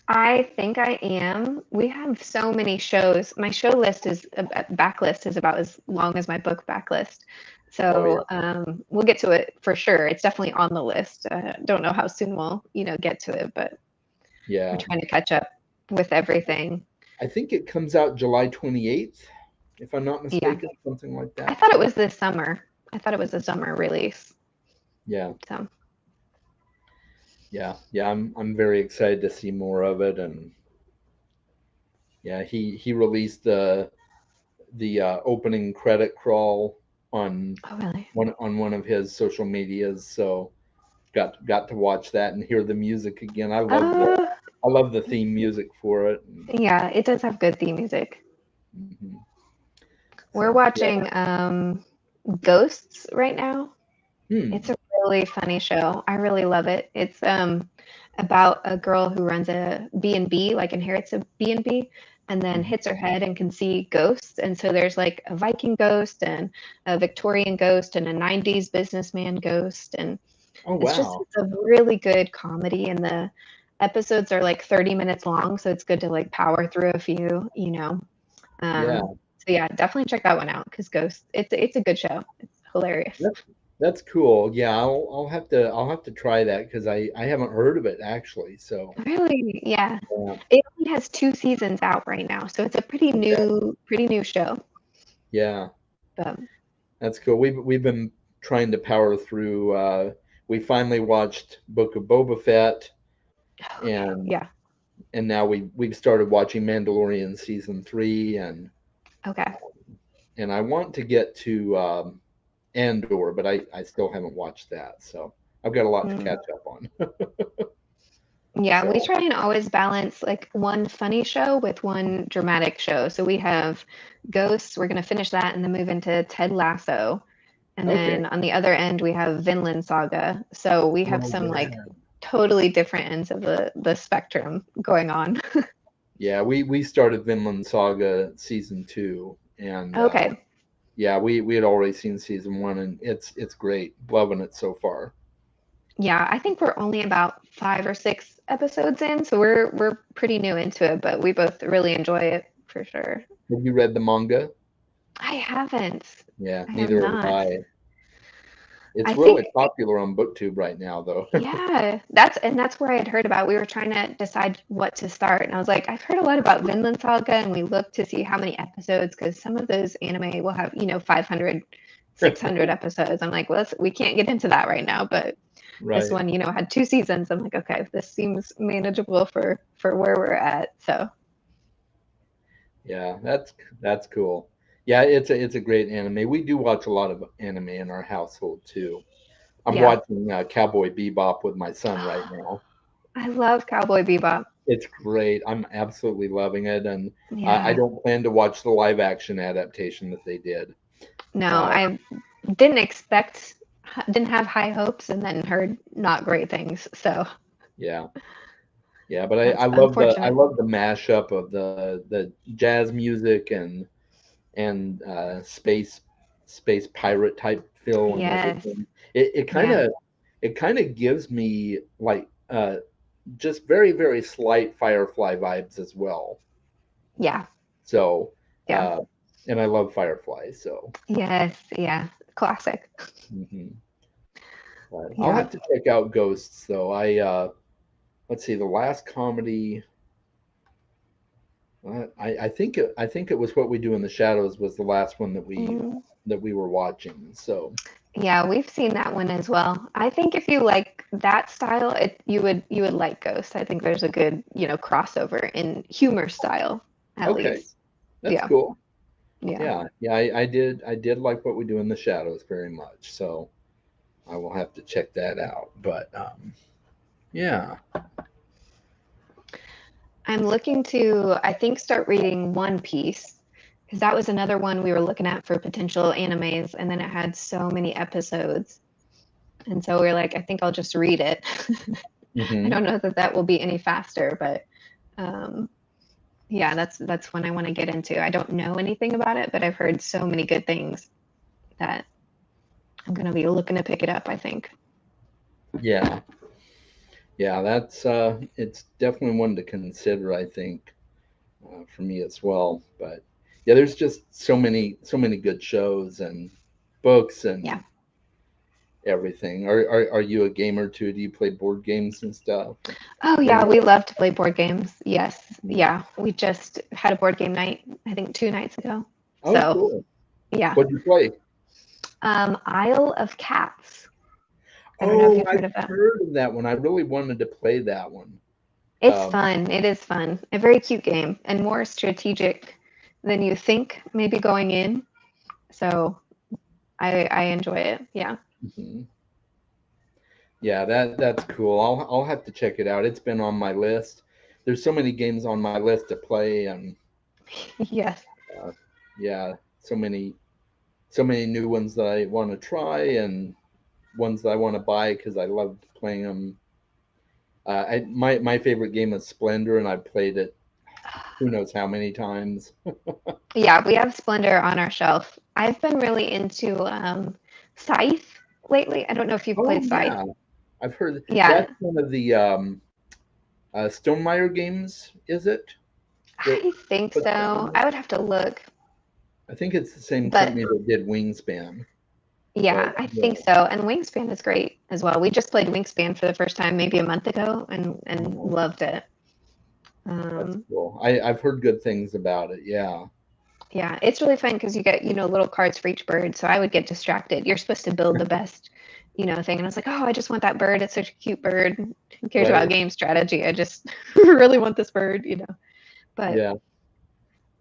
B: I think I am. We have so many shows. My show list backlist is about as long as my book backlist.
A: Oh yeah.
B: So we'll get to it for sure. It's definitely on the list. Don't know how soon we'll get to it, but we're
A: Yeah.
B: trying to catch up with everything.
A: I think it comes out July 28th, if I'm not
B: Yeah,
A: mistaken, something like
B: I
A: that.
B: thought it was this summer. I thought it was a summer release.
A: Yeah.
B: So
A: Yeah. Yeah. I'm very excited to see more of it, and Yeah, he released the opening credit crawl on
B: Oh, really?
A: one of his social medias, so got to watch that and hear the music again.
B: Uh,
A: I love the theme music for it.
B: yeah, it does have good theme music.
A: Mhm.
B: We're
A: So yeah.
B: watching Ghosts right now. It's
A: Hmm.
B: a really funny show. I really love it. It's about a girl who runs a B&B, like inherits a B&B, and then
A: Mhm.
B: hits her head and can see ghosts. And so there's like a Viking ghost and a Victorian ghost and a 90s businessman ghost. And
A: Oh
B: it's
A: wow.
B: a really good comedy. And the episodes are like 30 minutes long, so it's good to like power through a few, you know.
A: Yeah.
B: So yeah, definitely check that one out because Ghosts, it's a good show. It's hilarious.
A: That, that's cool. Yeah, I'll have to try that because I haven't heard of it actually. So
B: Really? Yeah.
A: yeah.
B: It only has 2 seasons out right now, so it's a
A: Okay.
B: pretty new show.
A: Yeah,
B: But
A: that's cool. We've been trying to power through. We finally watched Book of Boba Fett,
B: oh, okay.
A: and
B: Yeah.
A: now we've started watching Mandalorian season 3,
B: Okay.
A: and I want to get to Andor, but I still haven't watched that. So I've got a lot to
B: Mm.
A: catch up on.
B: Yeah, we
A: So
B: try and always balance like one funny show with one dramatic show. So we have Ghosts, we're gonna finish that and then move into Ted Lasso. And
A: okay.
B: then on the other end we have Vinland Saga. So we have
A: Oh
B: some
A: yeah.
B: like totally different ends of the spectrum going on.
A: Yeah, we started Vinland Saga season 2, and
B: Okay.
A: yeah, we had already seen season 1, and it's great. Loving it so far.
B: Yeah, I think we're only about 5 or 6 episodes in, so we're pretty new into it, but we both really enjoy it for sure.
A: Have you read the manga?
B: I haven't.
A: Yeah,
B: I have
A: neither have
B: not.
A: I. It's
B: I
A: really
B: think
A: popular on BookTube right now, though.
B: yeah, that's where I had heard about. We were trying to decide what to start, and I was like, I've heard a lot about Vinland Saga, and we looked to see how many episodes because some of those anime will have, 500, 600 episodes. I'm like, well, we can't get into that right now, but this
A: Right.
B: one, had 2 seasons. I'm like, okay, this seems manageable for where we're at. So
A: Yeah, that's cool. Yeah, it's a great anime. We do watch a lot of anime in our household too. I'm
B: yeah,
A: watching Cowboy Bebop with my son right now.
B: I love Cowboy Bebop.
A: It's great. I'm absolutely loving it, and I
B: Yeah,
A: don't plan to watch the live action adaptation that they did.
B: no,
A: Uh,
B: I didn't expect, didn't have high hopes, and then heard not great things. So
A: yeah, yeah, but
B: that's
A: I
B: unfortunate.
A: love the mashup of the jazz music and space pirate type feel and
B: Yes,
A: everything. It kind
B: yeah,
A: of gives me like just very slight Firefly vibes as well.
B: yeah,
A: So
B: yeah,
A: uh, and I love Firefly, so
B: yes, yeah, classic.
A: mhm. But I'll
B: Yeah.
A: have to check out Ghosts though. Let's see, the last comedy. I think it was What We Do in the Shadows was the last one
B: Mm.
A: that we were watching. So
B: Yeah, we've seen that one as well. I think if you like that style, you would like Ghost. I think there's a good, crossover in humor style, at
A: okay,
B: least.
A: that's
B: Yeah,
A: cool.
B: yeah.
A: Yeah, I did like What We Do in the Shadows very much. So I will have to check that out. But yeah,
B: I'm looking to, I think, start reading One Piece because that was another one we were looking at for potential animes, and then it had so many episodes, and so we are like, I think I'll just read it. I
A: hmm
B: don't know that that will be any faster, but um, yeah, that's one I want to get into. I don't know anything about it, but I've heard so many good things that I'm gonna be looking to pick it up, I think.
A: yeah, yeah. That's it's definitely one to consider. I think for me as well. But yeah, there's just so many good shows and books
B: Yeah.
A: and everything. Are you a gamer too? Do you play board games and stuff?
B: Oh
A: Or
B: yeah,
A: you?
B: we love to play board games. Yes. Yeah. We just had a board game night, I think 2 nights ago.
A: Oh,
B: So
A: cool.
B: yeah.
A: What'd you play?
B: Isle of Cats. I don't know if
A: Oh,
B: you've
A: I've
B: heard of that.
A: heard of that one. I really wanted to play that one.
B: It's
A: Um,
B: fun. It is fun. A very cute game and more strategic than you think maybe going in. So I enjoy it. Yeah.
A: mhm. Yeah, that's cool. I'll have to check it out. It's been on my list. There's so many games on my list to play, and
B: Yes.
A: uh, yeah, so many new ones that I want to try, and ones that I want to buy because I love playing them. My favorite game is Splendor, and I've played it who knows how many times.
B: Yeah, we have Splendor on our shelf. I've been really into Scythe lately. I don't know if you've
A: Oh
B: played Scythe.
A: yeah, I've heard
B: Yeah,
A: that's one of the Stonemeyer games, is it? That
B: I think
A: puts that
B: so.
A: one.
B: I would have to look,
A: I think it's the same
B: but
A: company that did Wingspan. But
B: yeah, I think so. And Wingspan is great as well. We just played Wingspan for the first time maybe a month ago and
A: uh,
B: loved it.
A: that's
B: Um,
A: cool. I've heard good things about it. Yeah.
B: yeah, it's really fun because you get, little cards for each bird. So I would get distracted. You're supposed to build the best, thing. And I was like, oh, I just want that bird. It's such a cute bird. Who cares
A: Right.
B: about game strategy? I just really want this bird. But
A: Yeah.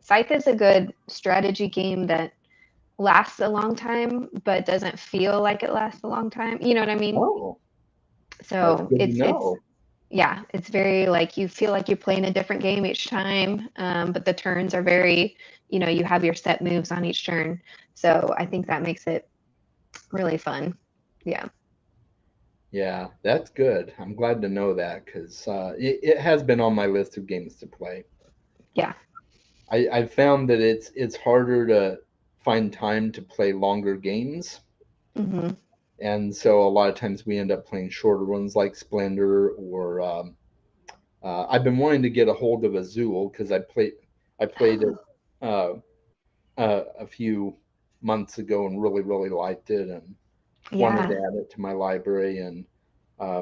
B: Scythe is a good strategy game that lasts a long time, but doesn't feel like it lasts a long time. You know what I mean?
A: Oh, that's
B: So
A: good to
B: it's
A: know.
B: yeah, it's very like you feel like you're playing a different game each time, but the turns are very, you have your set moves on each turn. So I think that makes it really fun. Yeah.
A: Yeah, that's good. I'm glad to know that because it has been on my list of games to play.
B: Yeah.
A: I've found that it's harder to find time to play longer games,
B: Hmm.
A: and so a lot of times we end up playing shorter ones like Splendor or I've been wanting to get a hold of Azul because I played it
B: Oh,
A: uh, a few months ago and really liked it and wanted to
B: yeah.
A: add it to my library. And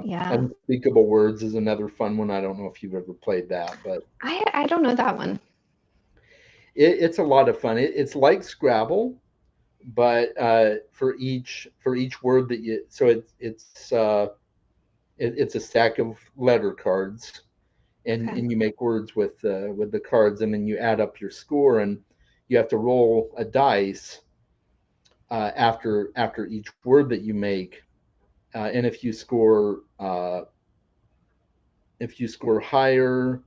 B: Yeah.
A: Unspeakable Words is another fun one. I don't know if you've ever played that, but
B: I don't know that one.
A: it's a lot of fun. It's like Scrabble, but for each word that you so it's a stack of letter cards, and
B: Okay.
A: you make words with the cards, and then you add up your score, and you have to roll a dice after each word that you make, and if you score higher,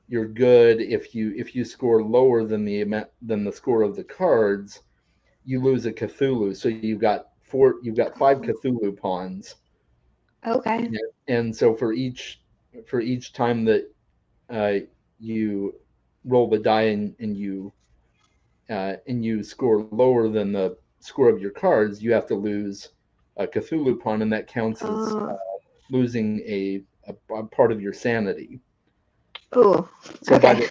A: you're good. If you score lower than the score of the cards, you lose a Cthulhu. So you've got five
B: Oh,
A: Cthulhu pawns,
B: okay.
A: and so for each time that uh, you roll the die and you score lower than the score of your cards, you have to lose a Cthulhu pawn, and that counts as
B: Oh,
A: losing a part of your sanity.
B: ooh,
A: So by
B: okay.
A: the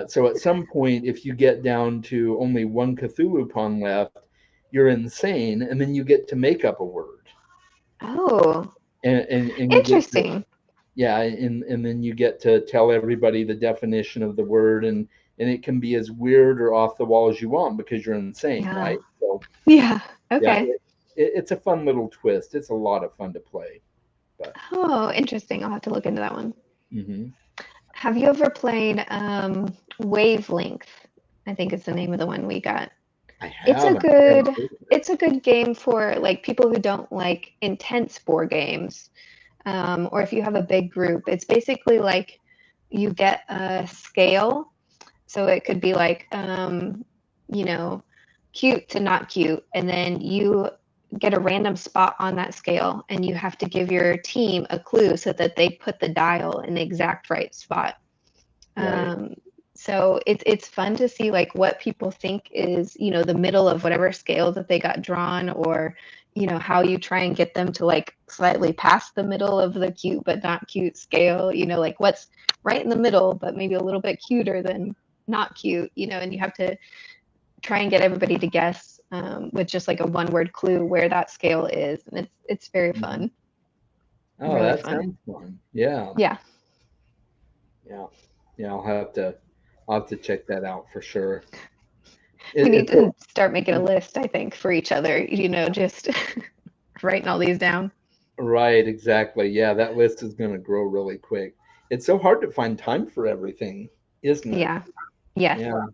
A: so at some point, if you get down to only one Cthulhu pawn left, you're insane, and then you get to make up a word,
B: Oh,
A: and you get to
B: interesting.
A: yeah, and then you get to tell everybody the definition of the word, and it can be as weird or off the wall as you want because you're insane,
B: Yeah.
A: right? So
B: Yeah.
A: yeah,
B: Okay.
A: it's a fun little twist. It's a lot of fun to play, but
B: Oh, interesting. I'll have to look into that one.
A: hmm
B: Have you ever played Wavelength? I think is the name of the one we got.
A: I
B: It's a
A: haven't. I haven't
B: good
A: heard of it.
B: it's a good game for like people who don't like intense board games. Or if you have a big group. It's basically like you get a scale. So it could be like you know, cute to not cute, and then you get a random spot on that scale and you have to give your team a clue so that they put the dial in the exact right spot.
A: Right.
B: Um, so it's fun to see like what people think is, the middle of whatever scale that they got drawn, or how you try and get them to like slightly past the middle of the cute but not cute scale, like what's right in the middle but maybe a little bit cuter than not cute, and you have to try and get everybody to guess with just like a one word clue where that scale is, and it's very
A: Mhm.
B: fun,
A: Oh,
B: really
A: that
B: fun.
A: sounds fun. Yeah.
B: Yeah,
A: Yeah. Yeah. I'll have to check that out for sure.
B: we need
A: It's a
B: to start making a list, I think, for each other, just writing all these down.
A: right, exactly. Yeah, that list is going to grow really quick. it's so hard to find time for everything, isn't it?
B: Yeah. Yes.
A: Yeah.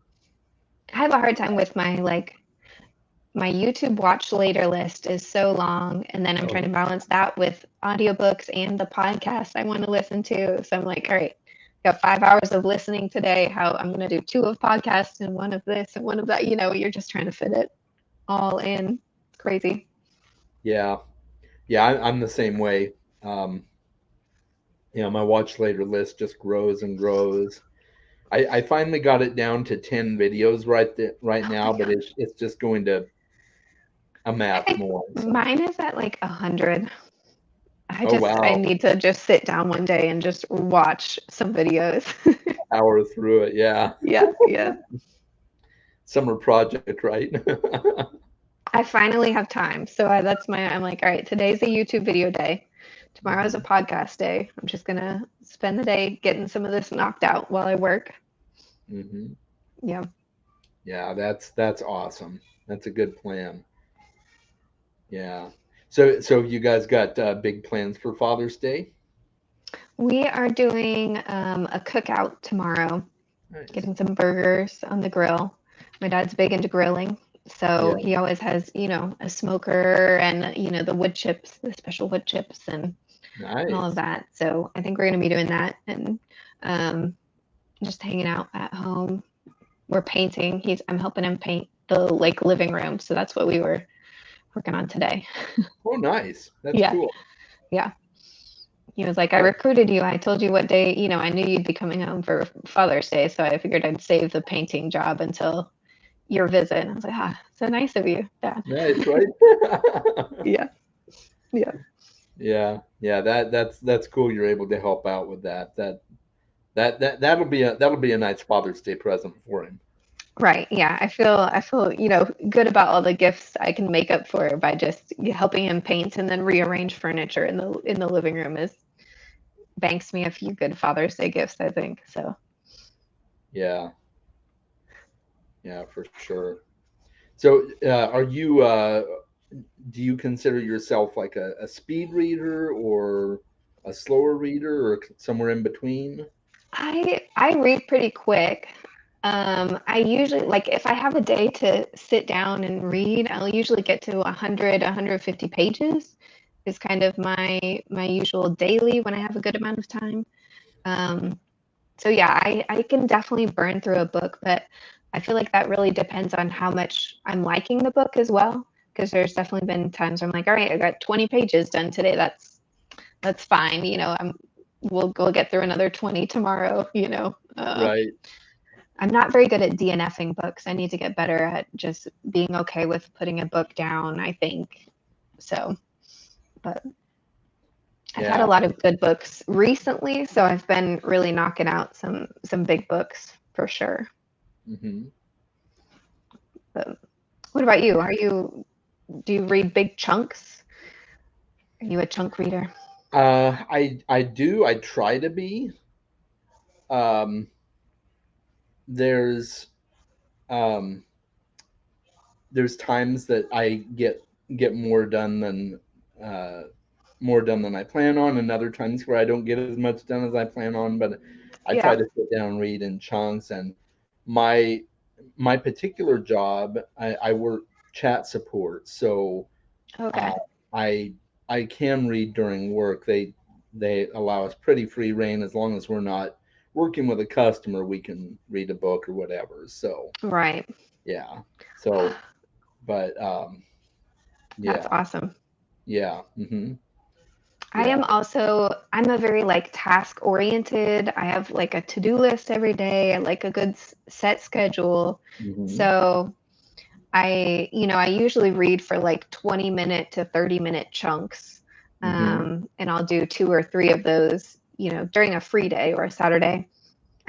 B: I have a hard time with my YouTube watch later list is so long, and then I'm trying to
A: Oh,
B: balance that with audiobooks and the podcast I want to listen to. So I'm like, all right, got 5 hours of listening today. How I'm going to do two of podcasts and one of this and one of that. You're just trying to fit it all in. It's crazy.
A: yeah. Yeah, I'm the same way. Um, my watch later list just grows and grows. I finally got it down to 10 videos right
B: Oh my
A: now, but
B: gosh.
A: it's just going to
B: I
A: amass
B: think
A: more. So,
B: mine is at like 100.
A: oh
B: I
A: wow,
B: need to just sit down one day and just watch some videos.
A: power through it. Yeah,
B: Yeah, yeah.
A: summer project, right?
B: I finally have time. So I'm like, all right, today's a YouTube video day. Tomorrow's a
A: Mhm,
B: podcast day. I'm just gonna spend the day getting some of this knocked out while I work.
A: mhm.
B: Yeah.
A: Yeah, that's awesome. That's a good plan. Yeah. So you guys got big plans for Father's Day?
B: We are doing a cookout tomorrow,
A: Nice.
B: getting some burgers on the grill. My dad's big into grilling. So
A: Yeah.
B: he always has, a smoker and, the wood chips, the special wood chips and all of
A: Nice.
B: that. So I think we're going to be doing that and um, just hanging out at home. We're painting. I'm helping him paint the like living room. So that's what we were working on today.
A: Oh, nice. That's
B: Yeah.
A: cool.
B: Yeah. He was like, I
A: That,
B: recruited you. I told you what day, I knew you'd be coming home for Father's Day. So I figured I'd save the painting job until your visit. And I was like, so nice of you, Dad.
A: nice, right?
B: Yeah. Yeah.
A: Yeah. Yeah, that's cool you're able to help out with that. That'll be a nice Father's Day present for him.
B: Right. Yeah. I feel, good about all the gifts I can make up for by just helping him paint and then rearrange furniture in the living room is banks me a few good Father's Day gifts, I think. So
A: Yeah. Yeah, for sure. So, are you do you consider yourself like a speed reader or a slower reader or somewhere in between?
B: I read pretty quick. I usually like if I have a day to sit down and read, I'll usually get to 100, 150 pages is kind of my usual daily when I have a good amount of time. Um, so yeah, I can definitely burn through a book, but I feel like that really depends on how much I'm liking the book as well. Because there's definitely been times where I'm like, all right, I got 20 pages done today. That's fine. We'll get through another 20 tomorrow.
A: Right.
B: I'm not very good at DNFing books. I need to get better at just being okay with putting a book down, I think. So, but I've had a
A: Yeah.
B: lot of good books recently, so I've been really knocking out some big books for sure.
A: Hmm.
B: But what about you? Do you read big chunks? Are you a chunk reader?
A: I do. I try to be. Um, there's um, there's times that I get uh, more done than I plan on, and other times where I don't get as much done as I plan on. But I try
B: Yeah.
A: to sit down and read in chunks. And my my particular job, I work chat support, so uh,
B: Okay.
A: I I can read during work. They allow us pretty free reign as long as we're not working with a customer. We can read a book or whatever. So
B: Right.
A: yeah. So but
B: That's
A: yeah,
B: awesome.
A: yeah, hmm,
B: I
A: yeah,
B: am also I'm a very like task oriented. I have like a to-do list every day. I like a good set schedule.
A: hmm,
B: So I usually read for like 20-minute to 30-minute chunks.
A: hmm,
B: And I'll do two or three of those, during a free day or a Saturday.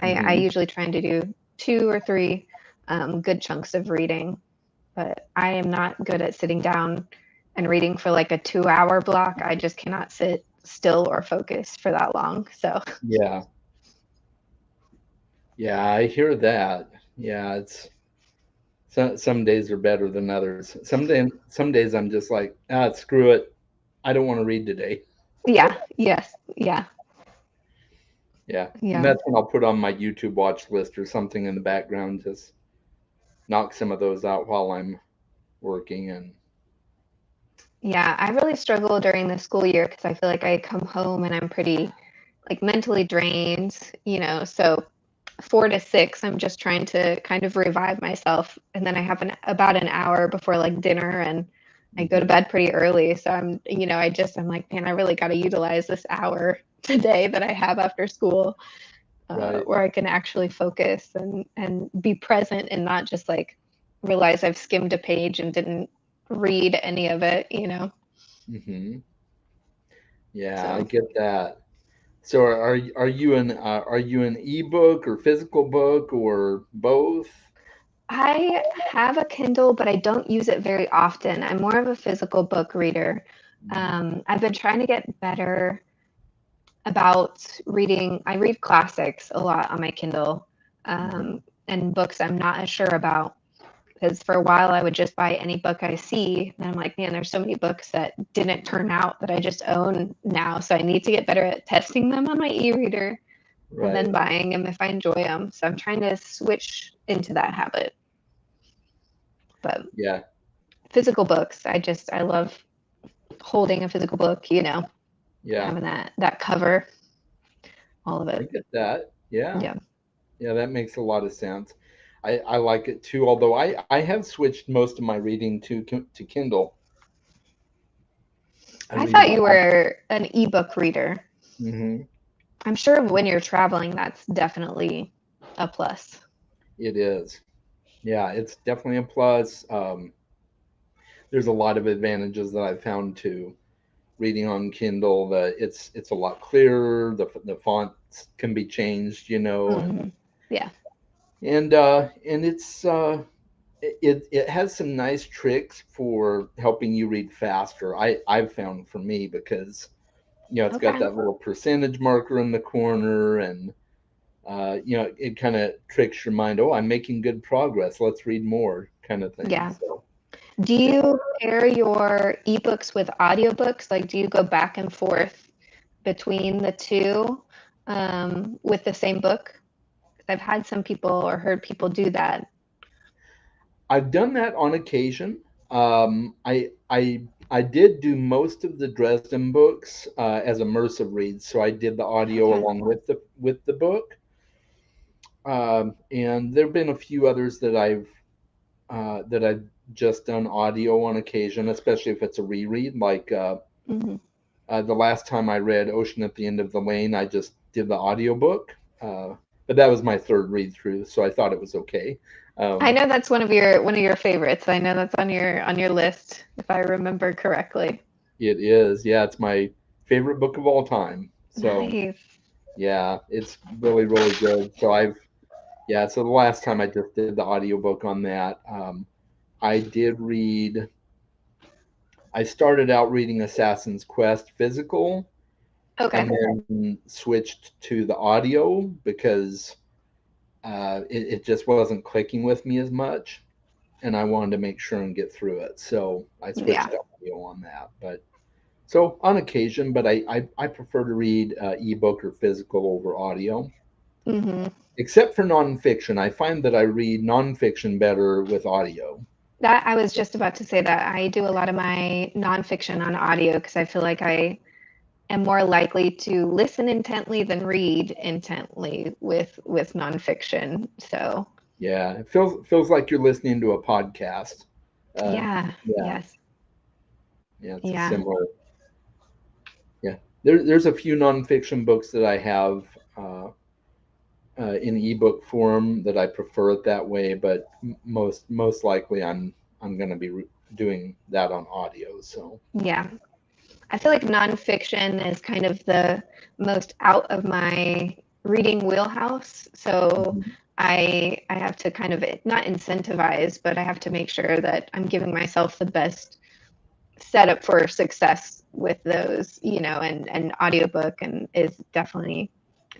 B: I
A: hmm.
B: usually try to do two or three good chunks of reading, but I am not good at sitting down and reading for like a 2 hour block. I just cannot sit still or focus for that long. So,
A: Yeah, yeah. I hear that. Yeah, it's some days are better than others. Some days I'm just like, screw it. I don't want to read today.
B: yeah, yes, yeah.
A: Yeah. And
B: Yeah.
A: that's when I'll put on my YouTube watch list or something in the background, just knock some of those out while I'm working. And
B: Yeah, I really struggle during the school year because I feel like I come home and I'm pretty like mentally drained, so 4 to 6, I'm just trying to kind of revive myself. And then I have about an hour before like dinner and I go to
A: mhm,
B: bed pretty early. So I'm like, man, I really got to utilize this hour today that I have after school,
A: right.
B: where I can actually focus and be present and not just like realize I've skimmed a page and didn't read any of it.
A: hmm Yeah, I
B: So
A: get that. So are you an ebook or physical book or both?
B: I have a Kindle, but I don't use it very often. I'm more of a physical book reader.
A: Mhm.
B: I've been trying to get better about reading. I read classics a lot on my Kindle,
A: Mhm.
B: and books I'm not as sure about. Because for a while I would just buy any book I see, and I'm like, man, there's so many books that didn't turn out that I just own now. So I need to get better at testing them on my e-reader and then
A: Right.
B: buying them if I enjoy them. So I'm trying to switch into that habit. But
A: Yeah.
B: physical books, I love holding a physical book,
A: Yeah.
B: having that cover, all of
A: I
B: it.
A: get that. Yeah.
B: Yeah.
A: Yeah, that makes a lot of sense. I like it too, although I have switched most of my reading to Kindle. I
B: I
A: read a
B: thought you
A: lot.
B: were an ebook reader.
A: Hmm
B: I'm sure when you're traveling, that's definitely a plus.
A: It is. Yeah, it's definitely a plus. There's a lot of advantages that I've found to reading on Kindle. That it's a lot clearer. The fonts can be changed,
B: Hmm. Yeah.
A: and it has some nice tricks for helping you read faster. I've found for me because it's got
B: Okay.
A: that little percentage marker in the corner, and it kind of tricks your mind. Oh, I'm making good progress. Let's read more, kind of thing.
B: Yeah.
A: So
B: Do
A: yeah.
B: you pair your ebooks with audiobooks? Like, do you go back and forth between the two with the same book? 'Cause I've had some people or heard people do that.
A: I've done that on occasion. I did do most of the Dresden books as immersive reads, so I did the audio
B: Okay.
A: along with the book. And there have been a few others that I've just done audio on occasion, especially if it's a reread. Like
B: Hmm.
A: the last time I read Ocean at the End of the Lane, I just did the audiobook. But that was my third read through, so I thought it was okay.
B: I
A: Um,
B: know that's one of your favorites. I know that's on your list, if I remember correctly.
A: it is, yeah, it's my favorite book of all time. So
B: Nice.
A: yeah, it's really, really good. So the last time I just did the audiobook on that. I did read, I started out reading Assassin's Quest physical and
B: Okay.
A: then switched to the audio because it just wasn't clicking with me as much, and I wanted to make sure and get through it. So I switched
B: Yeah.
A: to audio on that. But so on occasion, but I prefer to read ebook or physical over audio,
B: Hmm.
A: except for nonfiction. I find that I read nonfiction better with audio.
B: That I was just about to say that I do a lot of my nonfiction on audio because I feel like I am more likely to listen intently than read intently with nonfiction. So
A: Yeah, it feels like you're listening to a podcast. Uh,
B: yeah,
A: yeah,
B: yes,
A: yeah, it's a
B: yeah.
A: similar. Yeah, there's a few nonfiction books that I have in ebook form that I prefer it that way, but most likely I'm going to be doing that on audio. So
B: Yeah. I feel like nonfiction is kind of the most out of my reading wheelhouse. So
A: mhm.
B: I have to kind of not incentivize, but I have to make sure that I'm giving myself the best setup for success with those, and audiobook and is definitely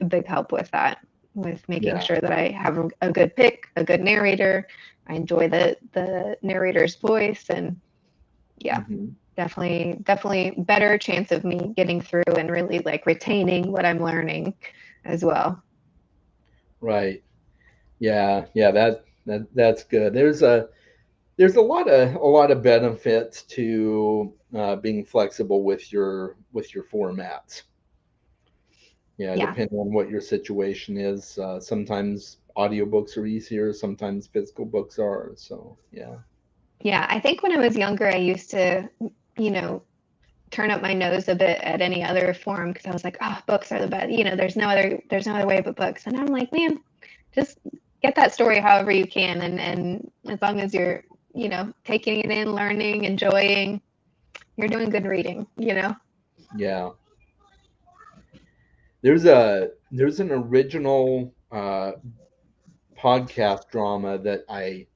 B: a big help with that, with making
A: Yeah,
B: sure that I have a good pick, a good narrator. I enjoy the narrator's voice and yeah,
A: hmm
B: definitely better chance of me getting through and really like retaining what I'm learning. as well.
A: Right. Yeah. Yeah. That's good. There's a lot of benefits to being flexible with your formats. Yeah,
B: Yeah.
A: depending on what your situation is. Sometimes audiobooks are easier, sometimes physical books are. So, yeah.
B: Yeah. I think when I was younger, I used to, you know, turn up my nose a bit at any other form because I was like, oh, books are the best. There's no other way but books. And I'm like, man, just get that story however you can, and as long as you're, taking it in, learning, enjoying, you're doing good reading.
A: Yeah. There's an original podcast drama that I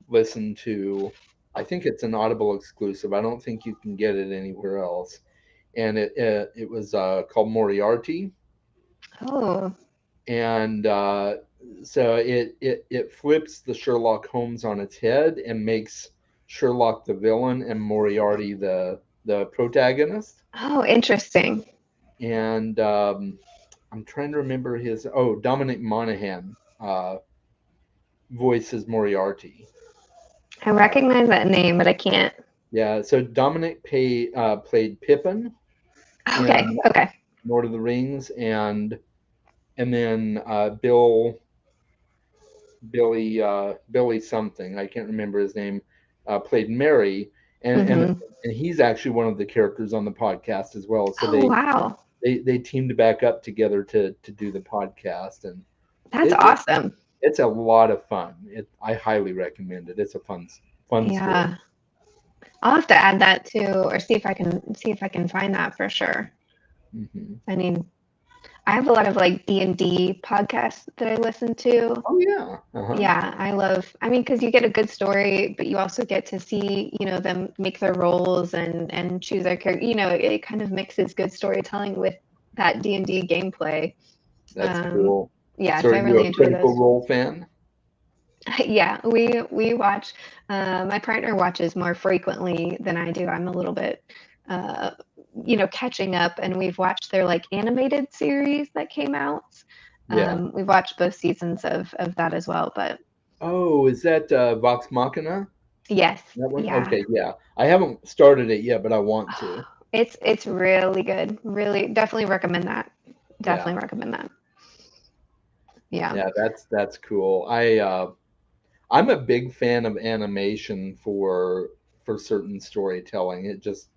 A: listened to. I think it's an Audible exclusive. I don't think you can get it anywhere else. And it was called Moriarty,
B: Oh,
A: and so it flips the Sherlock Holmes on its head and makes Sherlock the villain and Moriarty the protagonist.
B: oh, interesting.
A: And I'm trying to remember Dominic Monaghan voices Moriarty.
B: I
A: Uh,
B: recognize that name, but I can't.
A: yeah, so Dominic played Pippin
B: Okay,
A: in
B: okay.
A: Lord of the Rings, and then Billy something, I can't remember his name, played Mary, and and
B: Hmm.
A: and he's actually one of the characters on the podcast as well. So
B: Oh, wow.
A: they teamed back up together to do the podcast, and
B: That's
A: it
B: awesome.
A: it's a lot of fun. I highly recommend it. It's a fun story.
B: Yeah. I'll have to add that too, or see if I can find that for sure.
A: Hmm.
B: I mean, I have a lot of like D&D podcasts that I listen to.
A: Oh yeah. Uh-huh.
B: Yeah, I mean, because you get a good story, but you also get to see, them make their roles and choose their character. It kind of mixes good storytelling with that D&D gameplay.
A: That's
B: Um,
A: cool.
B: yeah,
A: So
B: so
A: are
B: I
A: you
B: really
A: a
B: enjoy
A: Critical
B: those.
A: Role fan?
B: Yeah, we watch. My partner watches more frequently than I do. I'm a little bit, uh, catching up, and we've watched their like animated series that came out.
A: Yeah.
B: We've watched both seasons of that as well. But
A: Oh, is that Vox Machina?
B: yes,
A: That one?
B: yeah,
A: Okay, yeah. I haven't started it yet, but I want to.
B: it's really good. Really, definitely recommend that.
A: Yeah.
B: Definitely recommend that. Yeah,
A: Yeah, that's cool. I'm a big fan of animation for certain storytelling. It just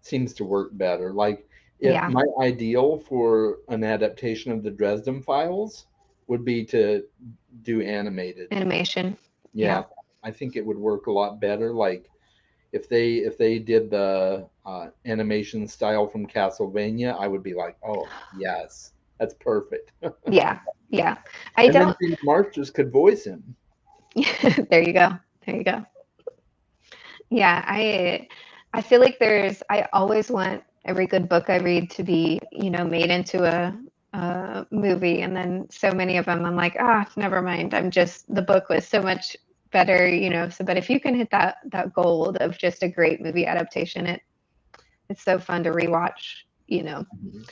A: seems to work better. Like if
B: yeah,
A: my ideal for an adaptation of the Dresden Files would be to do animated.
B: animation.
A: Yeah,
B: Yeah,
A: I think it would work a lot better. Like if they did the animation style from Castlevania, I would be like, oh yes, that's perfect.
B: yeah, yeah. I
A: And then
B: don't.
A: James Marsters could voice him.
B: There you go. There you go. Yeah, I feel like I always want every good book I read to be, made into a movie, and then so many of them I'm like, never mind. The book was so much better. But if you can hit that gold of just a great movie adaptation, it's so fun to rewatch,
A: Mhm.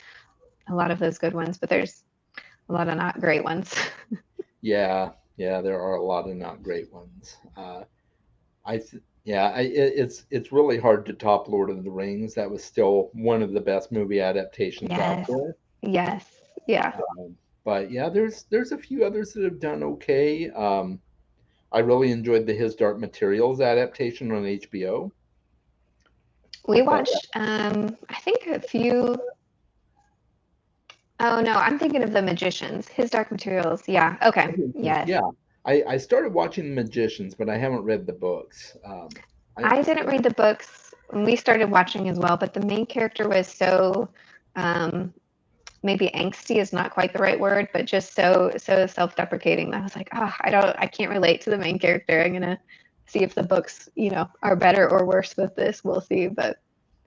B: a lot of those good ones, but there's a lot of not great ones.
A: Yeah, yeah, there are a lot of not great ones. Yeah, it's really hard to top Lord of the Rings. That was still one of the best movie adaptations out
B: Yes.
A: there.
B: Yes. Yeah.
A: But yeah, there's a few others that have done okay. I really enjoyed the His Dark Materials adaptation on HBO. I
B: We
A: thought that,
B: watched I think a few. Oh no, I'm thinking of The Magicians. His Dark Materials. Yeah. Okay. Yes.
A: yeah, I started watching The Magicians, but I haven't read the books. I
B: I didn't read the books when we started watching as well, but the main character was so um maybe angsty is not quite the right word, but just so self-deprecating that I was like, I can't relate to the main character. I'm gonna see if the books, are better or worse with this. We'll see, but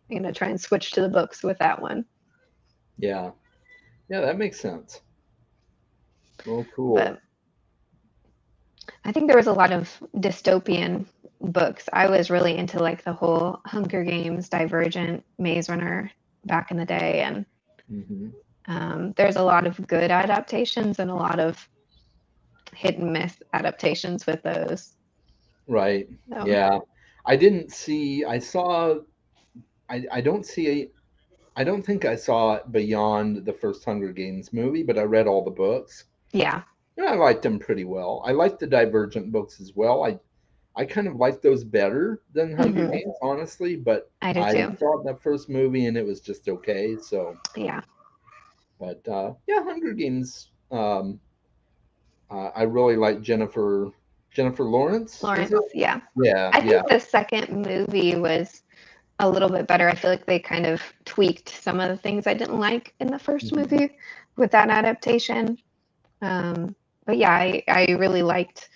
B: I'm gonna try and switch to the books with that one.
A: yeah, yeah, that makes sense. Oh, cool.
B: But I think there was a lot of dystopian books. I was really into like the whole Hunger Games, Divergent, Maze Runner back in the day, and
A: Hmm.
B: There's a lot of good adaptations and a lot of hit and miss adaptations with those.
A: Right.
B: So
A: Yeah. I didn't see. I saw. I don't see. I don't think I saw beyond the first Hunger Games movie, but I read all the books.
B: yeah.
A: And I liked them pretty well. I liked the Divergent books as well. I kind of like those better than Hunger
B: Hmm.
A: Games, honestly, but
B: I do
A: I
B: too.
A: saw the first movie and it was just okay. So,
B: Yeah.
A: but yeah, Hunger Games. I really like Jennifer Lawrence. Is it?
B: Lawrence, yeah.
A: Yeah,
B: I
A: yeah.
B: think the second movie was a little bit better. I feel like they kind of tweaked some of the things I didn't like in the first
A: Mhm.
B: movie with that adaptation. But yeah, I really liked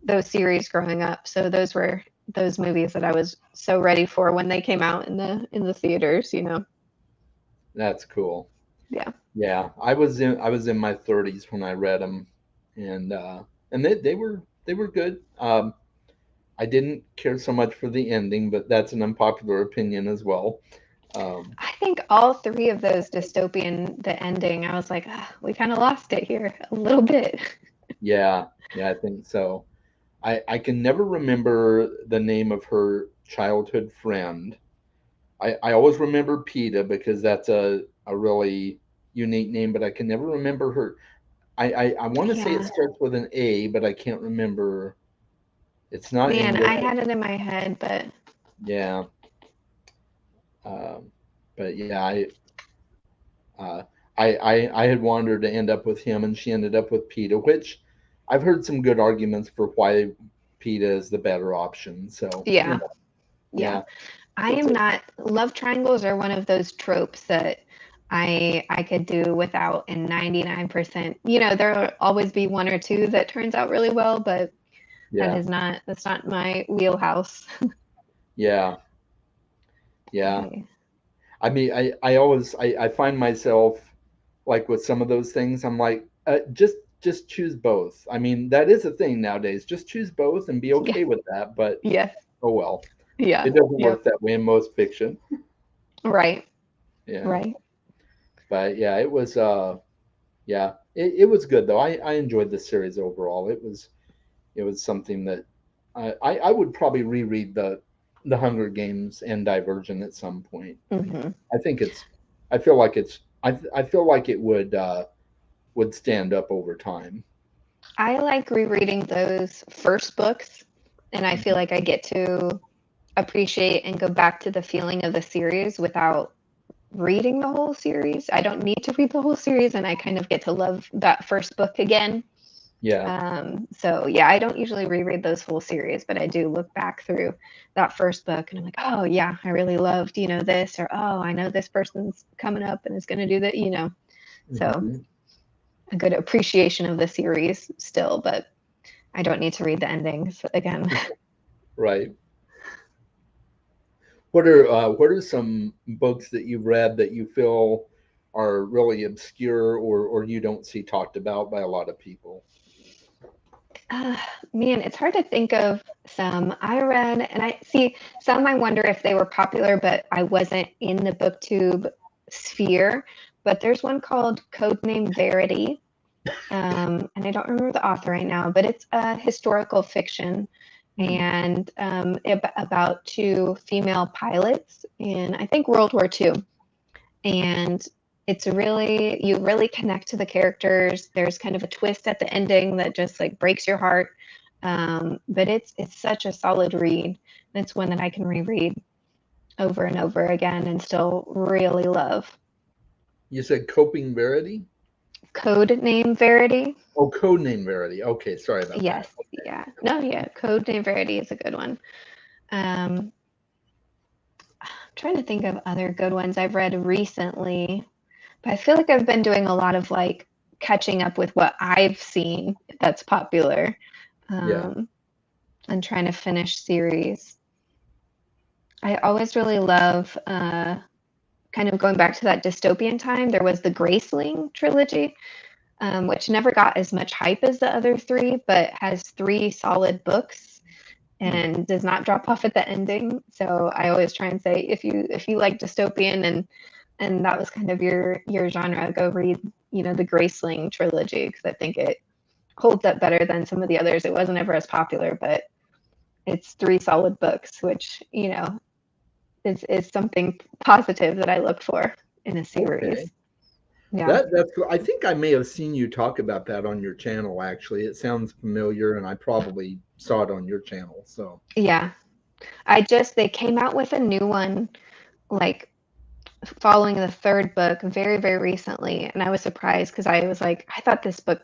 B: those series growing up. So those were those movies that I was so ready for when they came out in the theaters, you know.
A: That's cool.
B: Yeah.
A: Yeah, I was in my 30s when I read them, and they were good. I didn't care so much for the ending, but that's an unpopular opinion as well. Um,
B: I think all three of those dystopian, the ending, I was like, ah, we kind of lost it here a little bit.
A: yeah, yeah, I think so. I can never remember the name of her childhood friend. I always remember Peta because that's a really unique name, but I can never remember her. I want to say it
B: Yeah.
A: starts with an A, but I can't remember. It's not
B: Man, I
A: English.
B: had it in my head, but
A: Yeah. Um, but yeah, uh, I had wanted her to end up with him, and she ended up with PETA, which I've heard some good arguments for why PETA is the better option. So you
B: yeah,
A: know,
B: yeah.
A: yeah,
B: I
A: it's
B: am
A: a,
B: not love triangles are one of those tropes that I could do without in 99%. You know, there'll always be one or two that turns out really well, but
A: yeah,
B: that's not my wheelhouse.
A: yeah, yeah.
B: Okay.
A: I mean, I find myself like with some of those things, I'm like, just choose both. I mean, that is a thing nowadays. Just choose both and be
B: Yeah.
A: okay with that. But
B: Yes.
A: oh well,
B: Yeah.
A: it doesn't
B: Yep.
A: work that way in most fiction.
B: Right.
A: Yeah,
B: Right.
A: but yeah, it was yeah, it was good though. I enjoyed the series overall. It was something that I would probably reread the Hunger Games and Divergent at some point.
B: Hmm.
A: I think it's I feel like it's I feel like it would stand up over time.
B: I like rereading those first books, and I feel
A: Mhm.
B: like I get to appreciate and go back to the feeling of the series without reading the whole series. I don't need to read the whole series, and I kind of get to love that first book again.
A: Yeah.
B: So yeah, I don't usually reread those full series, but I do look back through that first book, and I'm like, oh yeah, I really loved, you know, this, or oh, I know this person's coming up and is going to do that, you know. So
A: Hmm.
B: a good appreciation of the series still, but I don't need to read the endings again.
A: Right. What are some books that you've read that you feel are really obscure or you don't see talked about by a lot of people?
B: Uh, Man, it's hard to think of some I read, and I see some I wonder if they were popular, but I wasn't in the booktube sphere. But there's one called Codename Verity, and I don't remember the author right now, but it's a historical fiction
A: Hmm.
B: and about two female pilots in, I think, World War II. And it's really, you really connect to the characters. There's kind of a twist at the ending that just like breaks your heart. But it's such a solid read. It's one that I can reread over and over again and still really love.
A: You said Coping Verity?
B: Code Name Verity.
A: Oh, Codename Verity. Okay, sorry about that.
B: Yes, yeah. No, yeah. Code Name Verity is a good one. I'm trying to think of other good ones I've read recently, but I feel like I've been doing a lot of like catching up with what I've seen that's popular,
A: Yeah.
B: um, and trying to finish series. I always really love kind of going back to that dystopian time. There was the Graceling trilogy, which never got as much hype as the other three, but has three solid books
A: Hmm.
B: and does not drop off at the ending. So I always try and say if you like dystopian and and that was kind of your genre, go read, the Graceling trilogy, because I think it holds up better than some of the others. It wasn't ever as popular, but it's 3 solid books, which, is something positive that I look for in a
A: Okay.
B: series. Yeah.
A: That's cool. I think I may have seen you talk about that on your channel, actually. It sounds familiar, and I probably saw it on your channel. So,
B: Yeah. They came out with a new one, like, following the 3rd book very, very recently, and I was surprised because I was like, I thought this book,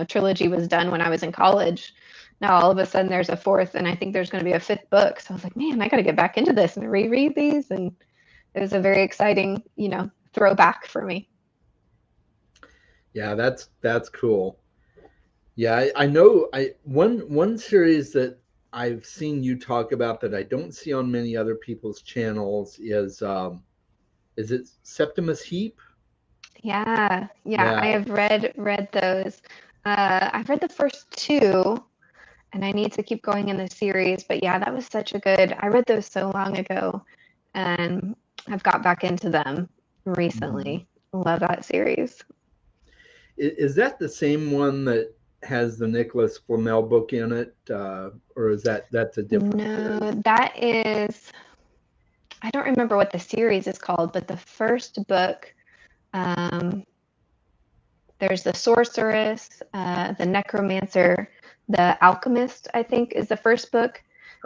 B: trilogy was done when I was in college. Now all of a sudden there's a 4th, and I think there's gonna be a 5th book, so I was like, "Man, I gotta get back into this and reread these," and it was a very exciting, throwback for me.
A: yeah, that's cool. Yeah, I know one series that I've seen you talk about that I don't see on many other people's channels is it Septimus Heap?
B: Yeah, yeah,
A: Yeah.
B: I have read those. I've read the first 2, and I need to keep going in the series, but yeah, that was such a good I read those so long ago, and I've got back into them
A: Mhm.
B: recently. Love that series.
A: Is that the same one that has the Nicholas Flamel book in it, or is that's a different
B: No,
A: series?
B: that is I don't remember what the series is called, but the first book, um, there's the sorceress, the necromancer, the alchemist, I think, is the first book.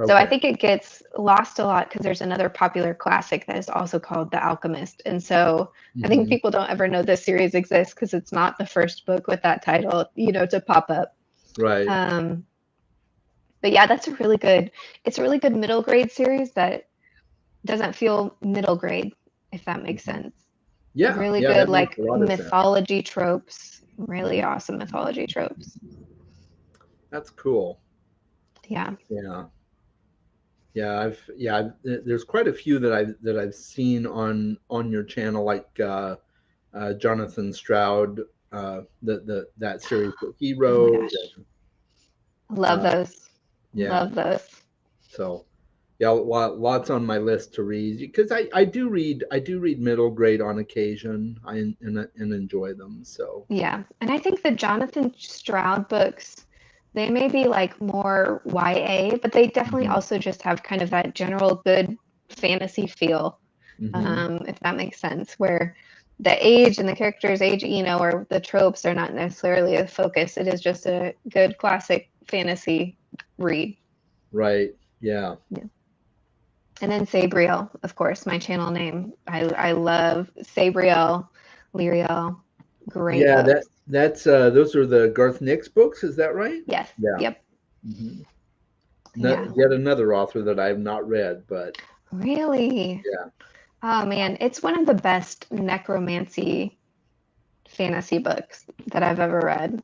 B: So I
A: Okay.
B: think it gets lost a lot because there's another popular classic that is also called The Alchemist. And so I think
A: Hmm.
B: people don't ever know this series exists because it's not the first book with that title, to pop up.
A: Right.
B: Um, but yeah, it's a really good middle grade series that doesn't feel middle grade, if that makes
A: Mhm.
B: sense.
A: Yeah,
B: Really
A: yeah,
B: good,
A: that makes a
B: like,
A: lot of sense.
B: mythology tropes, really
A: Mhm.
B: awesome mythology tropes.
A: That's cool.
B: Yeah.
A: Yeah. There's quite a few that I've seen on your channel, like Jonathan Stroud, the that series that he
B: Oh my
A: wrote,
B: gosh.
A: and
B: Love
A: uh,
B: those.
A: yeah.
B: Love those.
A: So yeah, lots on my list to read because I do read middle grade on occasion. And enjoy them. So
B: Yeah. And I think the Jonathan Stroud books, they may be like more YA, but they definitely
A: hmm
B: also just have kind of that general good fantasy feel,
A: hmm
B: if that makes sense, where the age and the character's age, or the tropes are not necessarily a focus. It is just a good classic fantasy read.
A: right, yeah,
B: Yeah. And then Sabriel, of course, my channel name. I love Sabriel, Lyriel, great
A: yeah.
B: books.
A: That's those are the Garth Nix books. Is that right?
B: Yes.
A: Yeah.
B: Yep.
A: hmm
B: Yeah.
A: Yet another author that I have not read, but
B: Really.
A: yeah.
B: Oh man, it's one of the best necromancy fantasy books that I've ever read.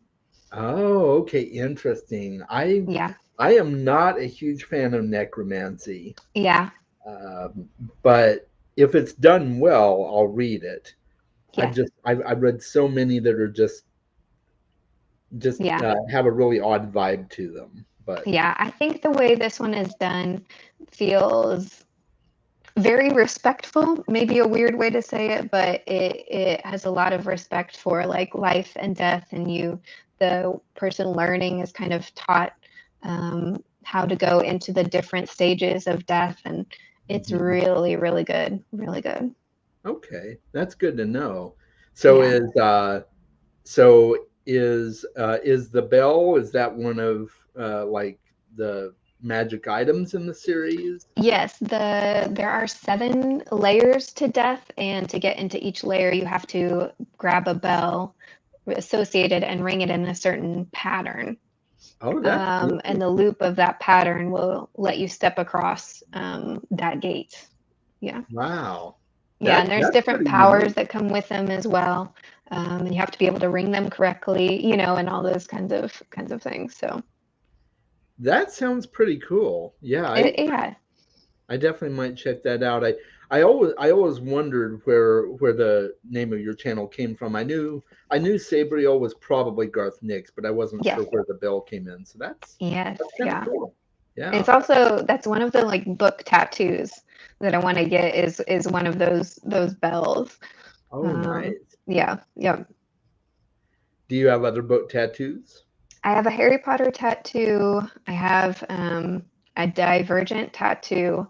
A: Oh, okay, interesting.
B: Yeah.
A: I am not a huge fan of necromancy,
B: Yeah.
A: um, but if it's done well, I'll read it.
B: Yes.
A: I've read so many that are just
B: Yeah.
A: have a really odd vibe to them. But
B: Yeah. I think the way this one is done feels very respectful, maybe a weird way to say it, but it has a lot of respect for like life and death, and the person learning is kind of taught how to go into the different stages of death, and it's
A: mhm.
B: really, really good, really good.
A: Okay, that's good to know. So
B: Yeah.
A: is the bell, is that one of like the magic items in the series?
B: Yes, there are 7 layers to death, and to get into each layer, you have to grab a bell associated and ring it in a certain pattern.
A: Oh, that's
B: And
A: cool.
B: the loop of that pattern will let you step across that gate. Yeah.
A: Wow.
B: Yeah. And there's
A: That's
B: different
A: pretty unique.
B: powers that come with them as well. And you have to be able to ring them correctly, and all those kinds of things. So
A: That sounds pretty cool. Yeah,
B: yeah.
A: I definitely might check that out. I always wondered where the name of your channel came from. I knew Sabriel was probably Garth Nix, but I wasn't
B: Yes.
A: sure where the bell came in. So that's
B: Yes.
A: that's kind of
B: Yeah.
A: cool. Yeah.
B: It's also that's one of the like book tattoos that I want to get is one of those bells.
A: Oh,
B: Um,
A: nice.
B: yeah, yeah.
A: Do you have other book tattoos?
B: I have a Harry Potter tattoo. I have a Divergent tattoo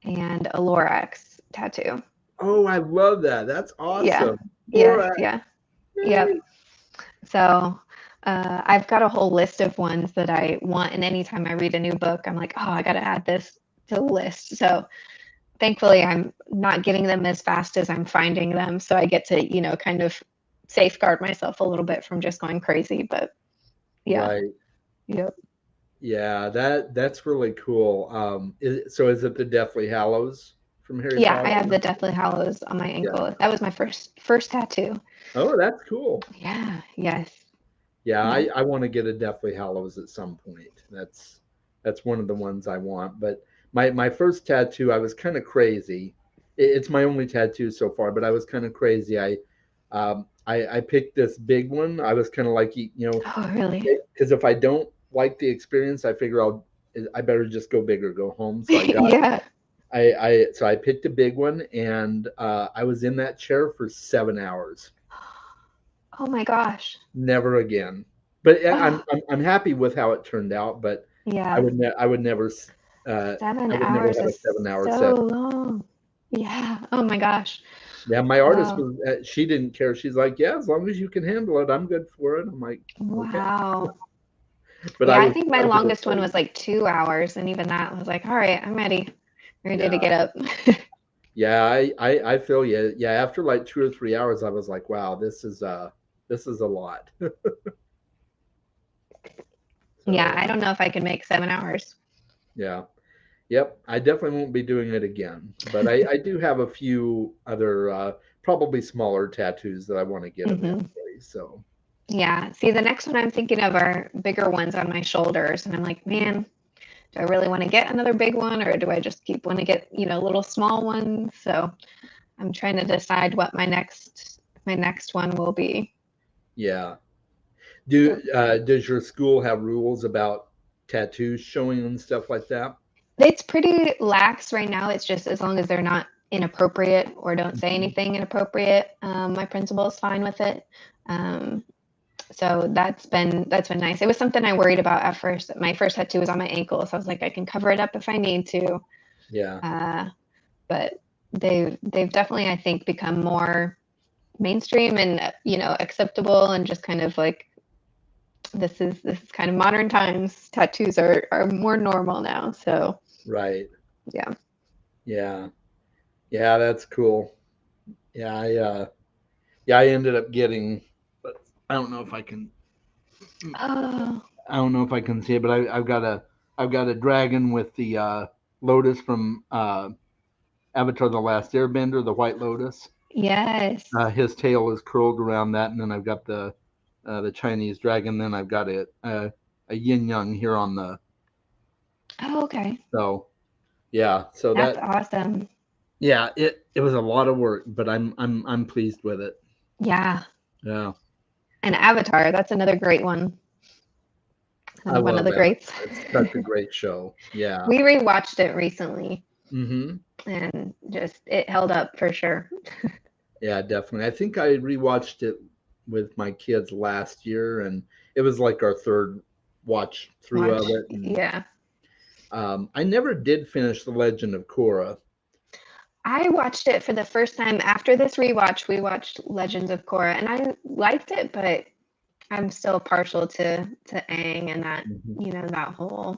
B: and a Lorax tattoo.
A: Oh, I love that. That's
B: Yeah,
A: awesome.
B: yes,
A: Borat.
B: yeah, yep.
A: Yay.
B: So I've got a whole list of ones that I want, and anytime I read a new book, I'm like, oh, I got to add this to the list. So thankfully, I'm not getting them as fast as I'm finding them, so I get to, kind of safeguard myself a little bit from just going crazy. But yeah,
A: Right.
B: yep.
A: Yeah, that's really cool. So is it the Deathly Hallows from Harry
B: Yeah, I
A: Potter?
B: have the Deathly Hallows on my
A: Yeah.
B: ankle. That was my first tattoo.
A: Oh, that's cool.
B: Yeah, yes.
A: Yeah,
B: Yeah.
A: I want to get a Deathly Hallows at some point. That's one of the ones I want. But my first tattoo, I was kind of crazy. It's my only tattoo so far, but I was kind of crazy. I picked this big one. I was kind of like,
B: Oh, really?
A: because if I don't like the experience, I figure I better just go big or go home. So
B: Yeah.
A: I picked a big one, and I was in that chair for 7 hours.
B: Oh my gosh.
A: Never again. But
B: Oh,
A: I'm happy with how it turned out. But
B: yeah.
A: I would never
B: Seven
A: I would never
B: hours
A: have a
B: is
A: 7 hour
B: so
A: set.
B: long. Yeah. Oh my gosh.
A: Yeah, my artist
B: Wow.
A: was she didn't care. She's like, yeah, as long as you can handle it, I'm good for it. I'm like, okay.
B: Wow.
A: But
B: Yeah,
A: I
B: I
A: was
B: think my
A: trying to go
B: longest one was
A: crazy.
B: like 2 hours, and even that was like, all right, I'm ready. Ready to
A: Yeah,
B: get up.
A: yeah, I feel you. Yeah, after like 2 or 3 hours, I was like, wow, this is a lot.
B: Yeah,
A: So
B: I don't know if I could make 7 hours.
A: yeah. Yep, I definitely won't be doing it again. But I do have a few other, probably smaller tattoos that I want to get
B: Hmm.
A: eventually. So,
B: Yeah. See, the next one I'm thinking of are bigger ones on my shoulders, and I'm like, man, do I really want to get another big one, or do I just keep want to get, little small ones? So I'm trying to decide what my next one will be.
A: yeah.
B: Yep.
A: Does your school have rules about tattoos showing and stuff like that?
B: It's pretty lax right now. It's just as long as they're not inappropriate or don't say
A: Mhm.
B: anything inappropriate, my principal is fine with it. Um, so that's been nice. It was something I worried about at first. My first tattoo was on my ankle, so I was like, I can cover it up if I need to.
A: Yeah,
B: Uh, but they've definitely, I think, become more mainstream and acceptable, and just kind of like this is kind of modern times. Tattoos are more normal now. So
A: right.
B: yeah.
A: Yeah, yeah, that's cool. Yeah, yeah, I ended up getting, but I don't know if I can.
B: Oh,
A: I don't know if I can see it, but I've got a dragon with the lotus from Avatar: The Last Airbender, the White Lotus.
B: yes.
A: His tail is curled around that, and then I've got the Chinese dragon. Then I've got a yin yang here on the
B: Oh, okay.
A: so yeah. So
B: That's
A: that
B: awesome.
A: yeah, it was a lot of work, but I'm pleased with it.
B: Yeah.
A: Yeah,
B: And Avatar, that's another great one.
A: I
B: Another one of
A: love
B: the
A: that.
B: greats.
A: It's such a great show. Yeah.
B: We rewatched it recently,
A: Hmm.
B: and just it held up for sure.
A: Yeah, definitely. I think I rewatched it with my kids last year, and it was like our third watch through of
B: Watch.
A: it. And
B: Yeah.
A: I never did finish The Legend of Korra.
B: I watched it for the first time after this rewatch. We watched Legends of Korra, and I liked it, but I'm still partial to Aang and that
A: Mhm.
B: that whole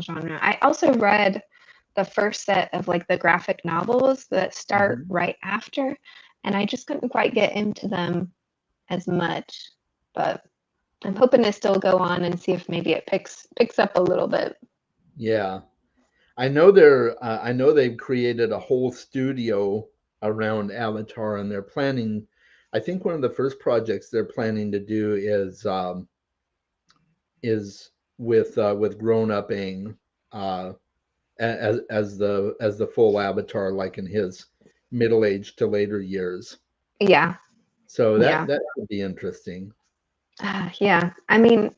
B: genre. I also read the first set of like the graphic novels that start
A: Mhm.
B: right after, and I just couldn't quite get into them as much. But I'm hoping to still go on and see if maybe it picks up a little bit.
A: Yeah, I know they've created a whole studio around Avatar, and they're planning. I think one of the first projects they're planning to do is with grown up Aang uh, as the full Avatar, like in his middle age to later years.
B: Yeah,
A: So
B: yeah,
A: that would be interesting.
B: yeah. I mean,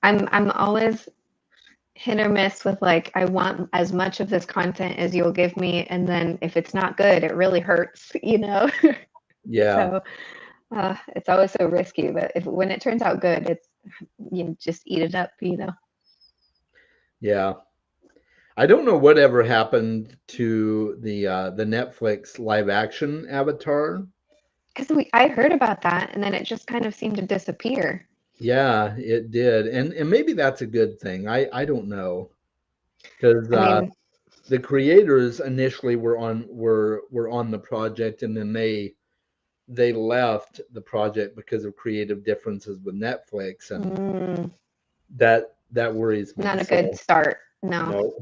B: I'm always hit or miss with like I want as much of this content as you'll give me, and then if it's not good, it really hurts, you know.
A: Yeah,
B: So it's always so risky. But if when it turns out good, it's you just eat it up, you know.
A: yeah. I don't know whatever happened to the Netflix live action Avatar.
B: Because I heard about that, and then it just kind of seemed to disappear.
A: Yeah, it did, and maybe that's a good thing. I don't know because
B: I mean,
A: the creators initially were on the project, and then they left the project because of creative differences with Netflix, and
B: mm,
A: that worries me.
B: not a good
A: So
B: start. No.
A: no,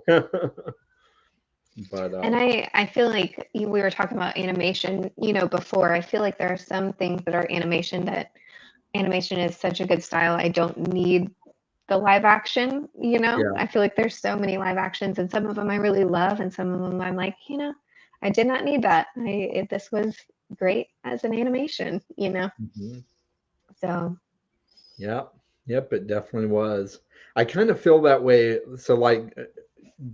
A: but
B: And I feel like we were talking about animation, you know, before. I feel like there are some things that are animation that animation is such a good style. I don't need the live action, you know.
A: yeah.
B: I feel like there's so many live actions, and some of them I really love, and some of them I'm like, you know, I did not need that. This was great as an animation, you know.
A: Mhm.
B: So
A: Yeah. Yep, it definitely was. I kind of feel that way. So like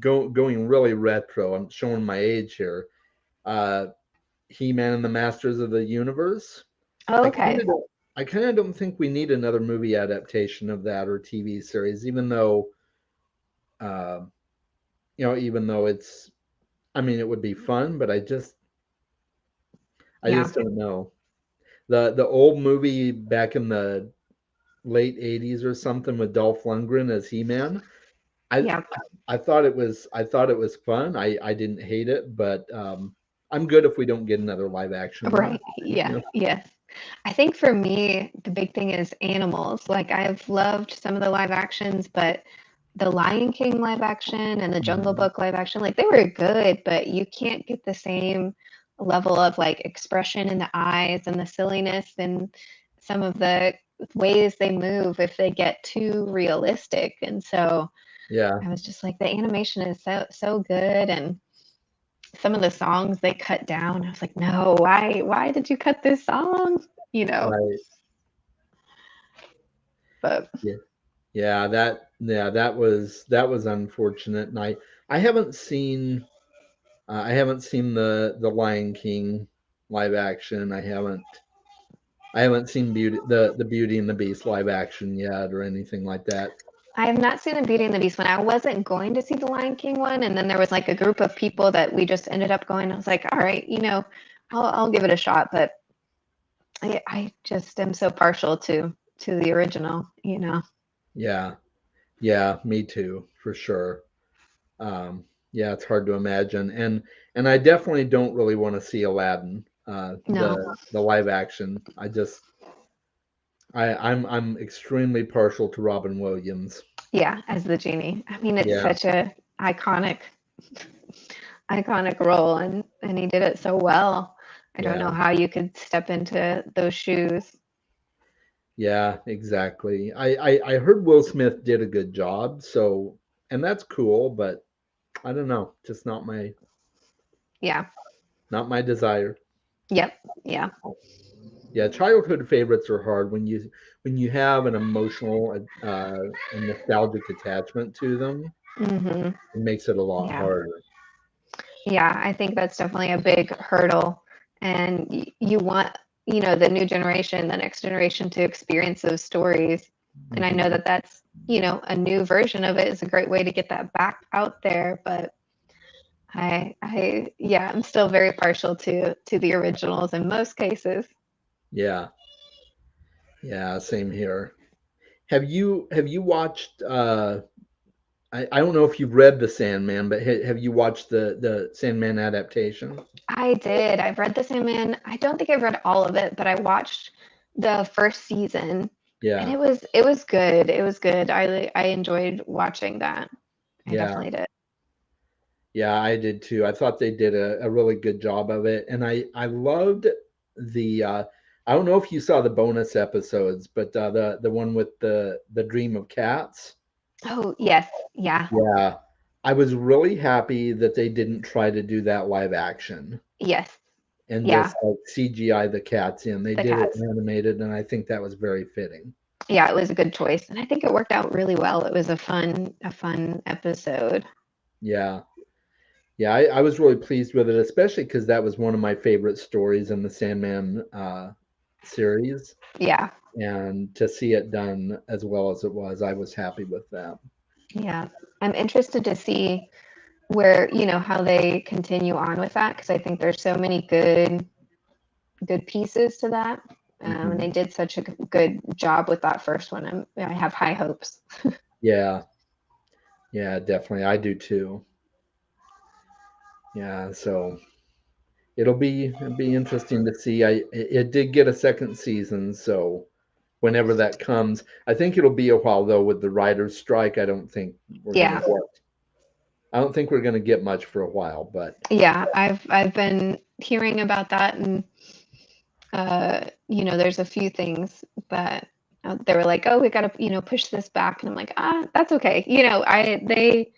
A: going really retro, I'm showing my age here. Uh He-Man and the Masters of the Universe. I kind
B: okay,
A: of don't I kind of don't think we need another movie adaptation of that or TV series, even though uh, even though it's I mean it would be fun, but I
B: yeah,
A: just don't know. The old movie back in the late 80s or something with Dolph Lundgren as He-Man. I
B: yeah,
A: I thought it was fun. I didn't hate it, but I'm good if we don't get another live action one.
B: right, yeah, yes. I think for me, the big thing is animals. Like I've loved some of the live actions, but the Lion King live action and the Jungle
A: Mhm.
B: Book live action, like they were good, but you can't get the same level of like expression in the eyes and the silliness and some of the ways they move if they get too realistic. And so
A: Yeah,
B: I was just like, the animation is so good, and some of the songs they cut down. I was like, no, why did you cut this song? You know,
A: right.
B: but
A: Yeah. Yeah, that was unfortunate, and I haven't seen I haven't seen the Lion King live action. I haven't seen the Beauty and the Beast live action yet or anything like that.
B: I have not seen the Beauty and the Beast one. I wasn't going to see the Lion King one, and then there was like a group of people that we just ended up going. I was like, all right, you know, I'll give it a shot, but I just am so partial to the original, you know.
A: Yeah, yeah, me too, for sure. Yeah, it's hard to imagine, and I definitely don't really want to see Aladdin,
B: No,
A: the live action. I'm extremely partial to Robin Williams.
B: yeah, as the genie. I mean, it's
A: Yeah,
B: such a iconic role, and he did it so well. I don't
A: yeah,
B: know how you could step into those shoes.
A: yeah, exactly. I heard Will Smith did a good job, so and that's cool, but I don't know, just
B: Yeah.
A: not my desire.
B: Yep. Yeah.
A: Yeah, childhood favorites are hard when you have an emotional and nostalgic attachment to them.
B: Hmm.
A: It makes it a lot
B: Yeah.
A: harder.
B: Yeah. I think that's definitely a big hurdle. And you want, you know, the new generation, the next generation to experience those stories. And I know
A: Mhm.
B: that that's, you know, a new version of it is a great way to get that back out there. But yeah, I'm still very partial to the originals in most cases.
A: Yeah, yeah, same here. Have you watched I don't know if you've read The Sandman, but have you watched the Sandman adaptation?
B: I did. I've read The Sandman. I don't think I've read all of it, but I watched the first season, and
A: Yeah,
B: it was good. It was good. I enjoyed watching that. I
A: yeah,
B: definitely did.
A: yeah, I did too. I thought they did a really good job of it, and I loved the I don't know if you saw the bonus episodes, but the one with the Dream of Cats.
B: Oh, yes. Yeah.
A: Yeah, I was really happy that they didn't try to do that live action
B: Yes.
A: and
B: Yeah.
A: just like CGI the cats in. They
B: The
A: did it
B: cats.
A: animated, and I think that was very fitting.
B: Yeah, it was a good choice, and I think it worked out really well. It was a fun episode.
A: Yeah. Yeah, I was really pleased with it, especially because that was one of my favorite stories in the Sandman series.
B: Yeah,
A: And to see it done as well as it was, I was happy with that.
B: yeah. I'm interested to see where, how they continue on with that because I think there's so many good pieces to that. And
A: Hmm.
B: they did such a good job with that first one. I have high hopes.
A: Yeah, yeah, definitely. I do too. Yeah, so it'll be interesting to see. It did get a second season, so whenever that comes, I think it'll be a while though with the writers' strike.
B: Yeah,
A: I don't think we're gonna get much for a while, but
B: yeah. I've been hearing about that, and there's a few things that they were like, oh, we got to push this back, and I'm like, that's okay. I they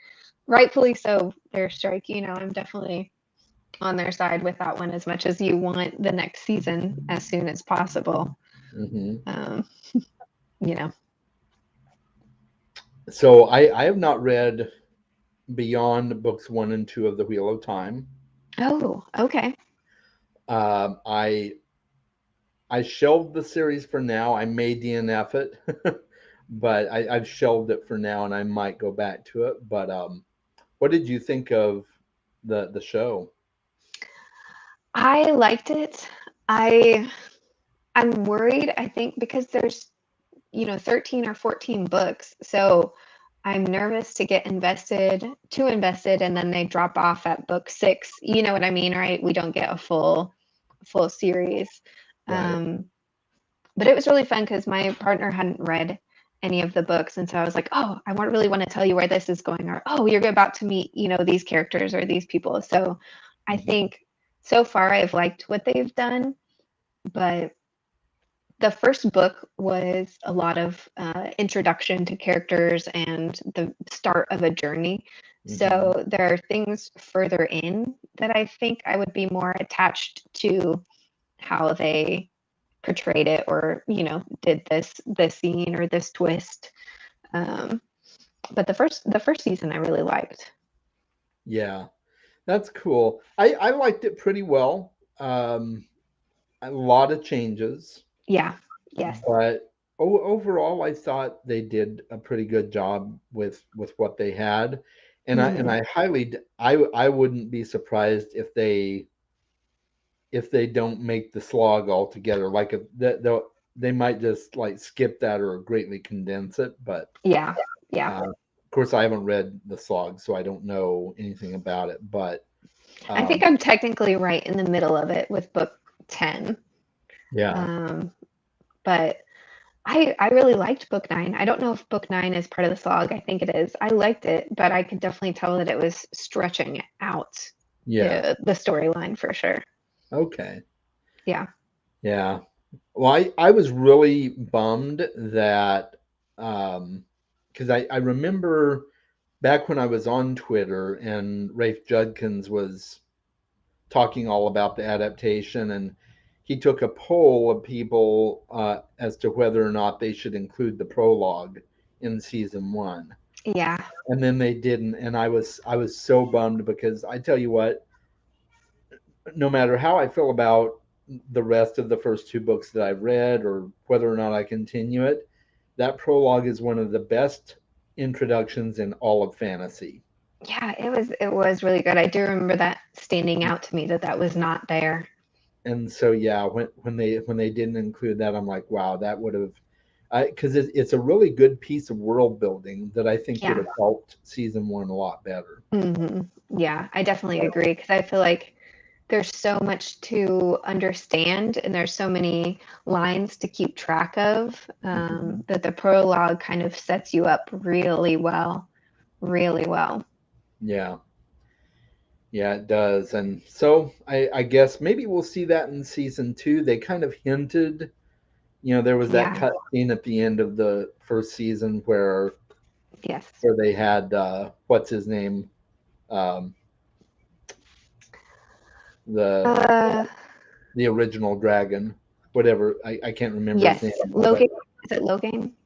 B: rightfully so their strike. I'm definitely on their side with that one as much as you want the next season as soon as possible.
A: mhm.
B: Um, you know.
A: So I have not read beyond books 1 and 2 of the Wheel of Time.
B: Oh, okay.
A: Um, I I shelved the series for now. I may DNF it, but I've shelved it for now, and I might go back to it. But what did you think of the show?
B: I liked it. I I'm worried, I think, because there's 13 or 14 books. So I'm nervous to get too invested, and then they drop off at book 6. You know what I mean, right? We don't get a full series.
A: Right.
B: Um, but it was really fun because my partner hadn't read any of the books, and so I was like, "Oh, really want to tell you where this is going," or "Oh, you're about to meet, these characters or these people." So I
A: Hmm.
B: think so far I've liked what they've done, but the first book was a lot of introduction to characters and the start of a journey.
A: Hmm.
B: So there are things further in that I think I would be more attached to how they portrayed it, or did this scene or this twist. Um, but the first season I really liked.
A: Yeah, that's cool. I liked it pretty well. A lot of changes,
B: Yeah. Yes.
A: but overall, I thought they did a pretty good job with what they had, and
B: Hmm.
A: I I wouldn't be surprised if they don't make the slog altogether. Like if they might just like skip that or greatly condense it. But
B: Yeah. Yeah.
A: of course, I haven't read the slog, so I don't know anything about it. But
B: I think
A: um,
B: I'm technically right in the middle of it with book 10.
A: yeah,
B: Um, but I really liked book 9. I don't know if book 9 is part of the slog. I think it is. I liked it, but I could definitely tell that it was stretching out
A: yeah,
B: the storyline for sure.
A: okay,
B: Yeah.
A: yeah. Well, I was really bummed that because I remember back when I was on Twitter and Rafe Judkins was talking all about the adaptation, and he took a poll of people as to whether or not they should include the prologue in season 1,
B: Yeah.
A: and then they didn't, and I was so bummed because I tell you what, no matter how I feel about the rest of the first 2 books that I've read or whether or not I continue it, that prologue is one of the best introductions in all of fantasy.
B: Yeah, it was really good. I do remember that standing out to me that was not there.
A: And so yeah, when they didn't include that, I'm like, wow, that would have, because it's a really good piece of world building that I think would
B: Yeah.
A: have helped season 1 a lot better.
B: Hmm. Yeah, I definitely agree because I feel like there's so much to understand and there's so many lines to keep track of,
A: Mhm.
B: that the prologue kind of sets you up really well, really well.
A: Yeah, yeah, it does. And so I guess maybe we'll see that in season 2. They kind of hinted, there was that
B: Yeah.
A: cut scene at the end of the first season
B: Yes.
A: where they had what's his name, um, the
B: Uh,
A: the original dragon, whatever. I can't remember his name
B: yes.
A: now, but
B: Logan. Is it Logan?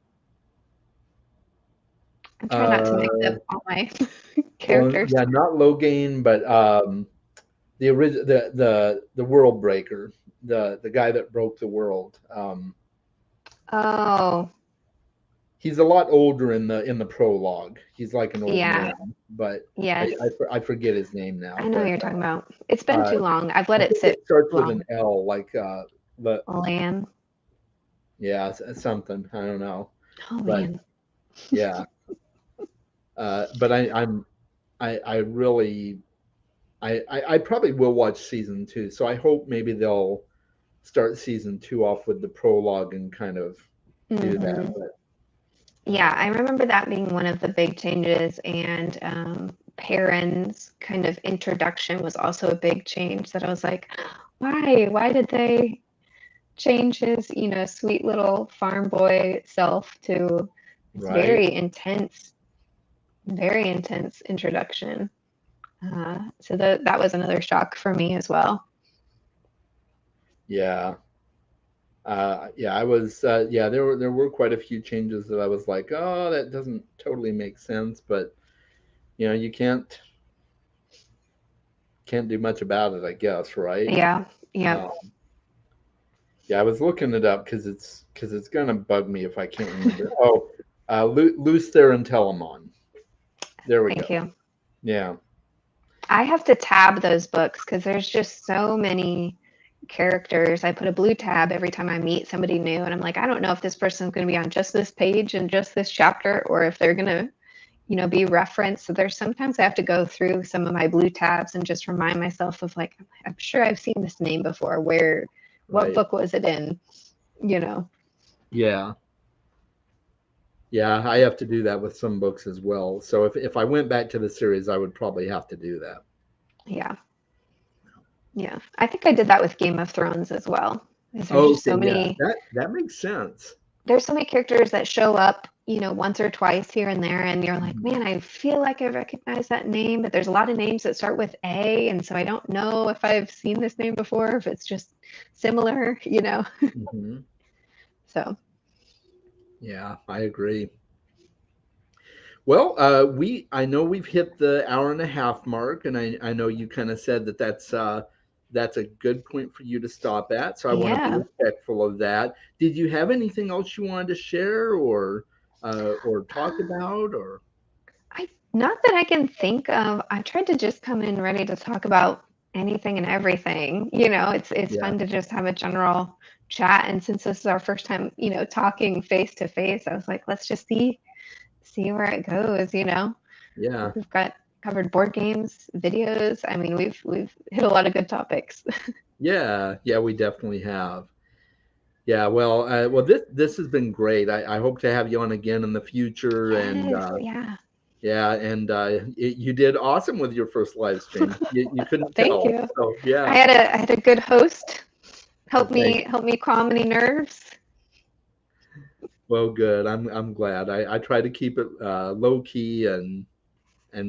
B: I'm trying not to mix
A: Uh,
B: up all my
A: well,
B: characters.
A: yeah, not Logain, but the original, the world breaker, the guy that broke the world.
B: Oh,
A: He's a lot older in the prologue. He's like an old
B: yeah.
A: man, but
B: Yes.
A: I forget his name now.
B: I know what
A: But
B: you're talking about. It's been
A: uh,
B: too long. I've let
A: I
B: it
A: think
B: sit
A: it starts
B: too
A: with an
B: long.
A: L, like the
B: Lan.
A: yeah, something. I don't know,
B: Oh
A: but
B: man.
A: yeah. But I really I probably will watch season two. So I hope maybe they'll start season two off with the prologue and kind of do that.
B: Hmm.
A: But
B: Yeah, I remember that being one of the big changes, and Perrin's kind of introduction was also a big change. That I was like, why? Why did they change his, sweet little farm boy self to this
A: right,
B: very intense introduction? So that was another shock for me as well.
A: yeah. Yeah, I was yeah, there were quite a few changes that I was like, oh, that doesn't totally make sense, but you can't do much about it, I guess, right?
B: Yeah, yeah.
A: Um, yeah, I was looking it up because it's gonna bug me if I can't remember. Oh, Luther and Telamon. There we
B: Thank
A: go.
B: you.
A: Yeah,
B: I have to tab those books because there's just so many characters. I put a blue tab every time I meet somebody new, and I'm like, I don't know if this person's going to be on just this page and just this chapter, or if they're going to, be referenced. So there's sometimes I have to go through some of my blue tabs and just remind myself of like, I'm sure I've seen this name before. What
A: right.
B: book was it in? You know?
A: Yeah. Yeah, I have to do that with some books as well. So if I went back to the series, I would probably have to do that.
B: Yeah, yeah. I think I did that with Game of Thrones as well. Because there's just
A: Okay,
B: so
A: yeah,
B: many
A: that makes sense.
B: there's so many characters that show up, once or twice here and there, and you're like,
A: Mhm.
B: man, I feel like I recognize that name, but there's a lot of names that start with A, and so I don't know if I've seen this name before, if it's just similar.
A: Mhm.
B: So
A: Yeah, I agree. Well, I know we've hit the hour and a half mark, and I know you kind of said that that's a good point for you to stop at. So I want to be
B: yeah.
A: respectful of that. Did you have anything else you wanted to share or talk about or
B: I Not that I can think of. I tried to just come in ready to talk about anything and everything. It's
A: yeah,
B: fun to just have a general chat, and since this is our first time, talking face to face, I was like, let's just see where it goes.
A: yeah,
B: We've got covered board games, videos. I mean, we've hit a lot of good topics.
A: yeah, we definitely have. Yeah, well, this has been great. I hope to have you on again in the future, and
B: Yes, yeah.
A: yeah, and you did awesome with your first live stream. You couldn't
B: Thank
A: tell.
B: you.
A: So yeah,
B: I had a good host
A: well,
B: help me calm any nerves.
A: well, good. I'm glad. I try to keep it low key and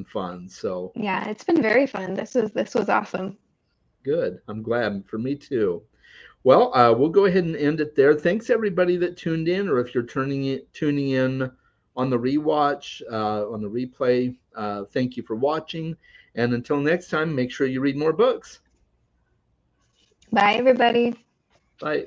A: fun. So
B: Yeah, it's been very fun. This was awesome.
A: good. I'm glad for me too. Well, we'll go ahead and end it there. Thanks everybody that tuned in, or if you're tuning in on the rewatch, on the replay. Thank you for watching, and until next time, make sure you read more books.
B: Bye everybody.
A: Bye.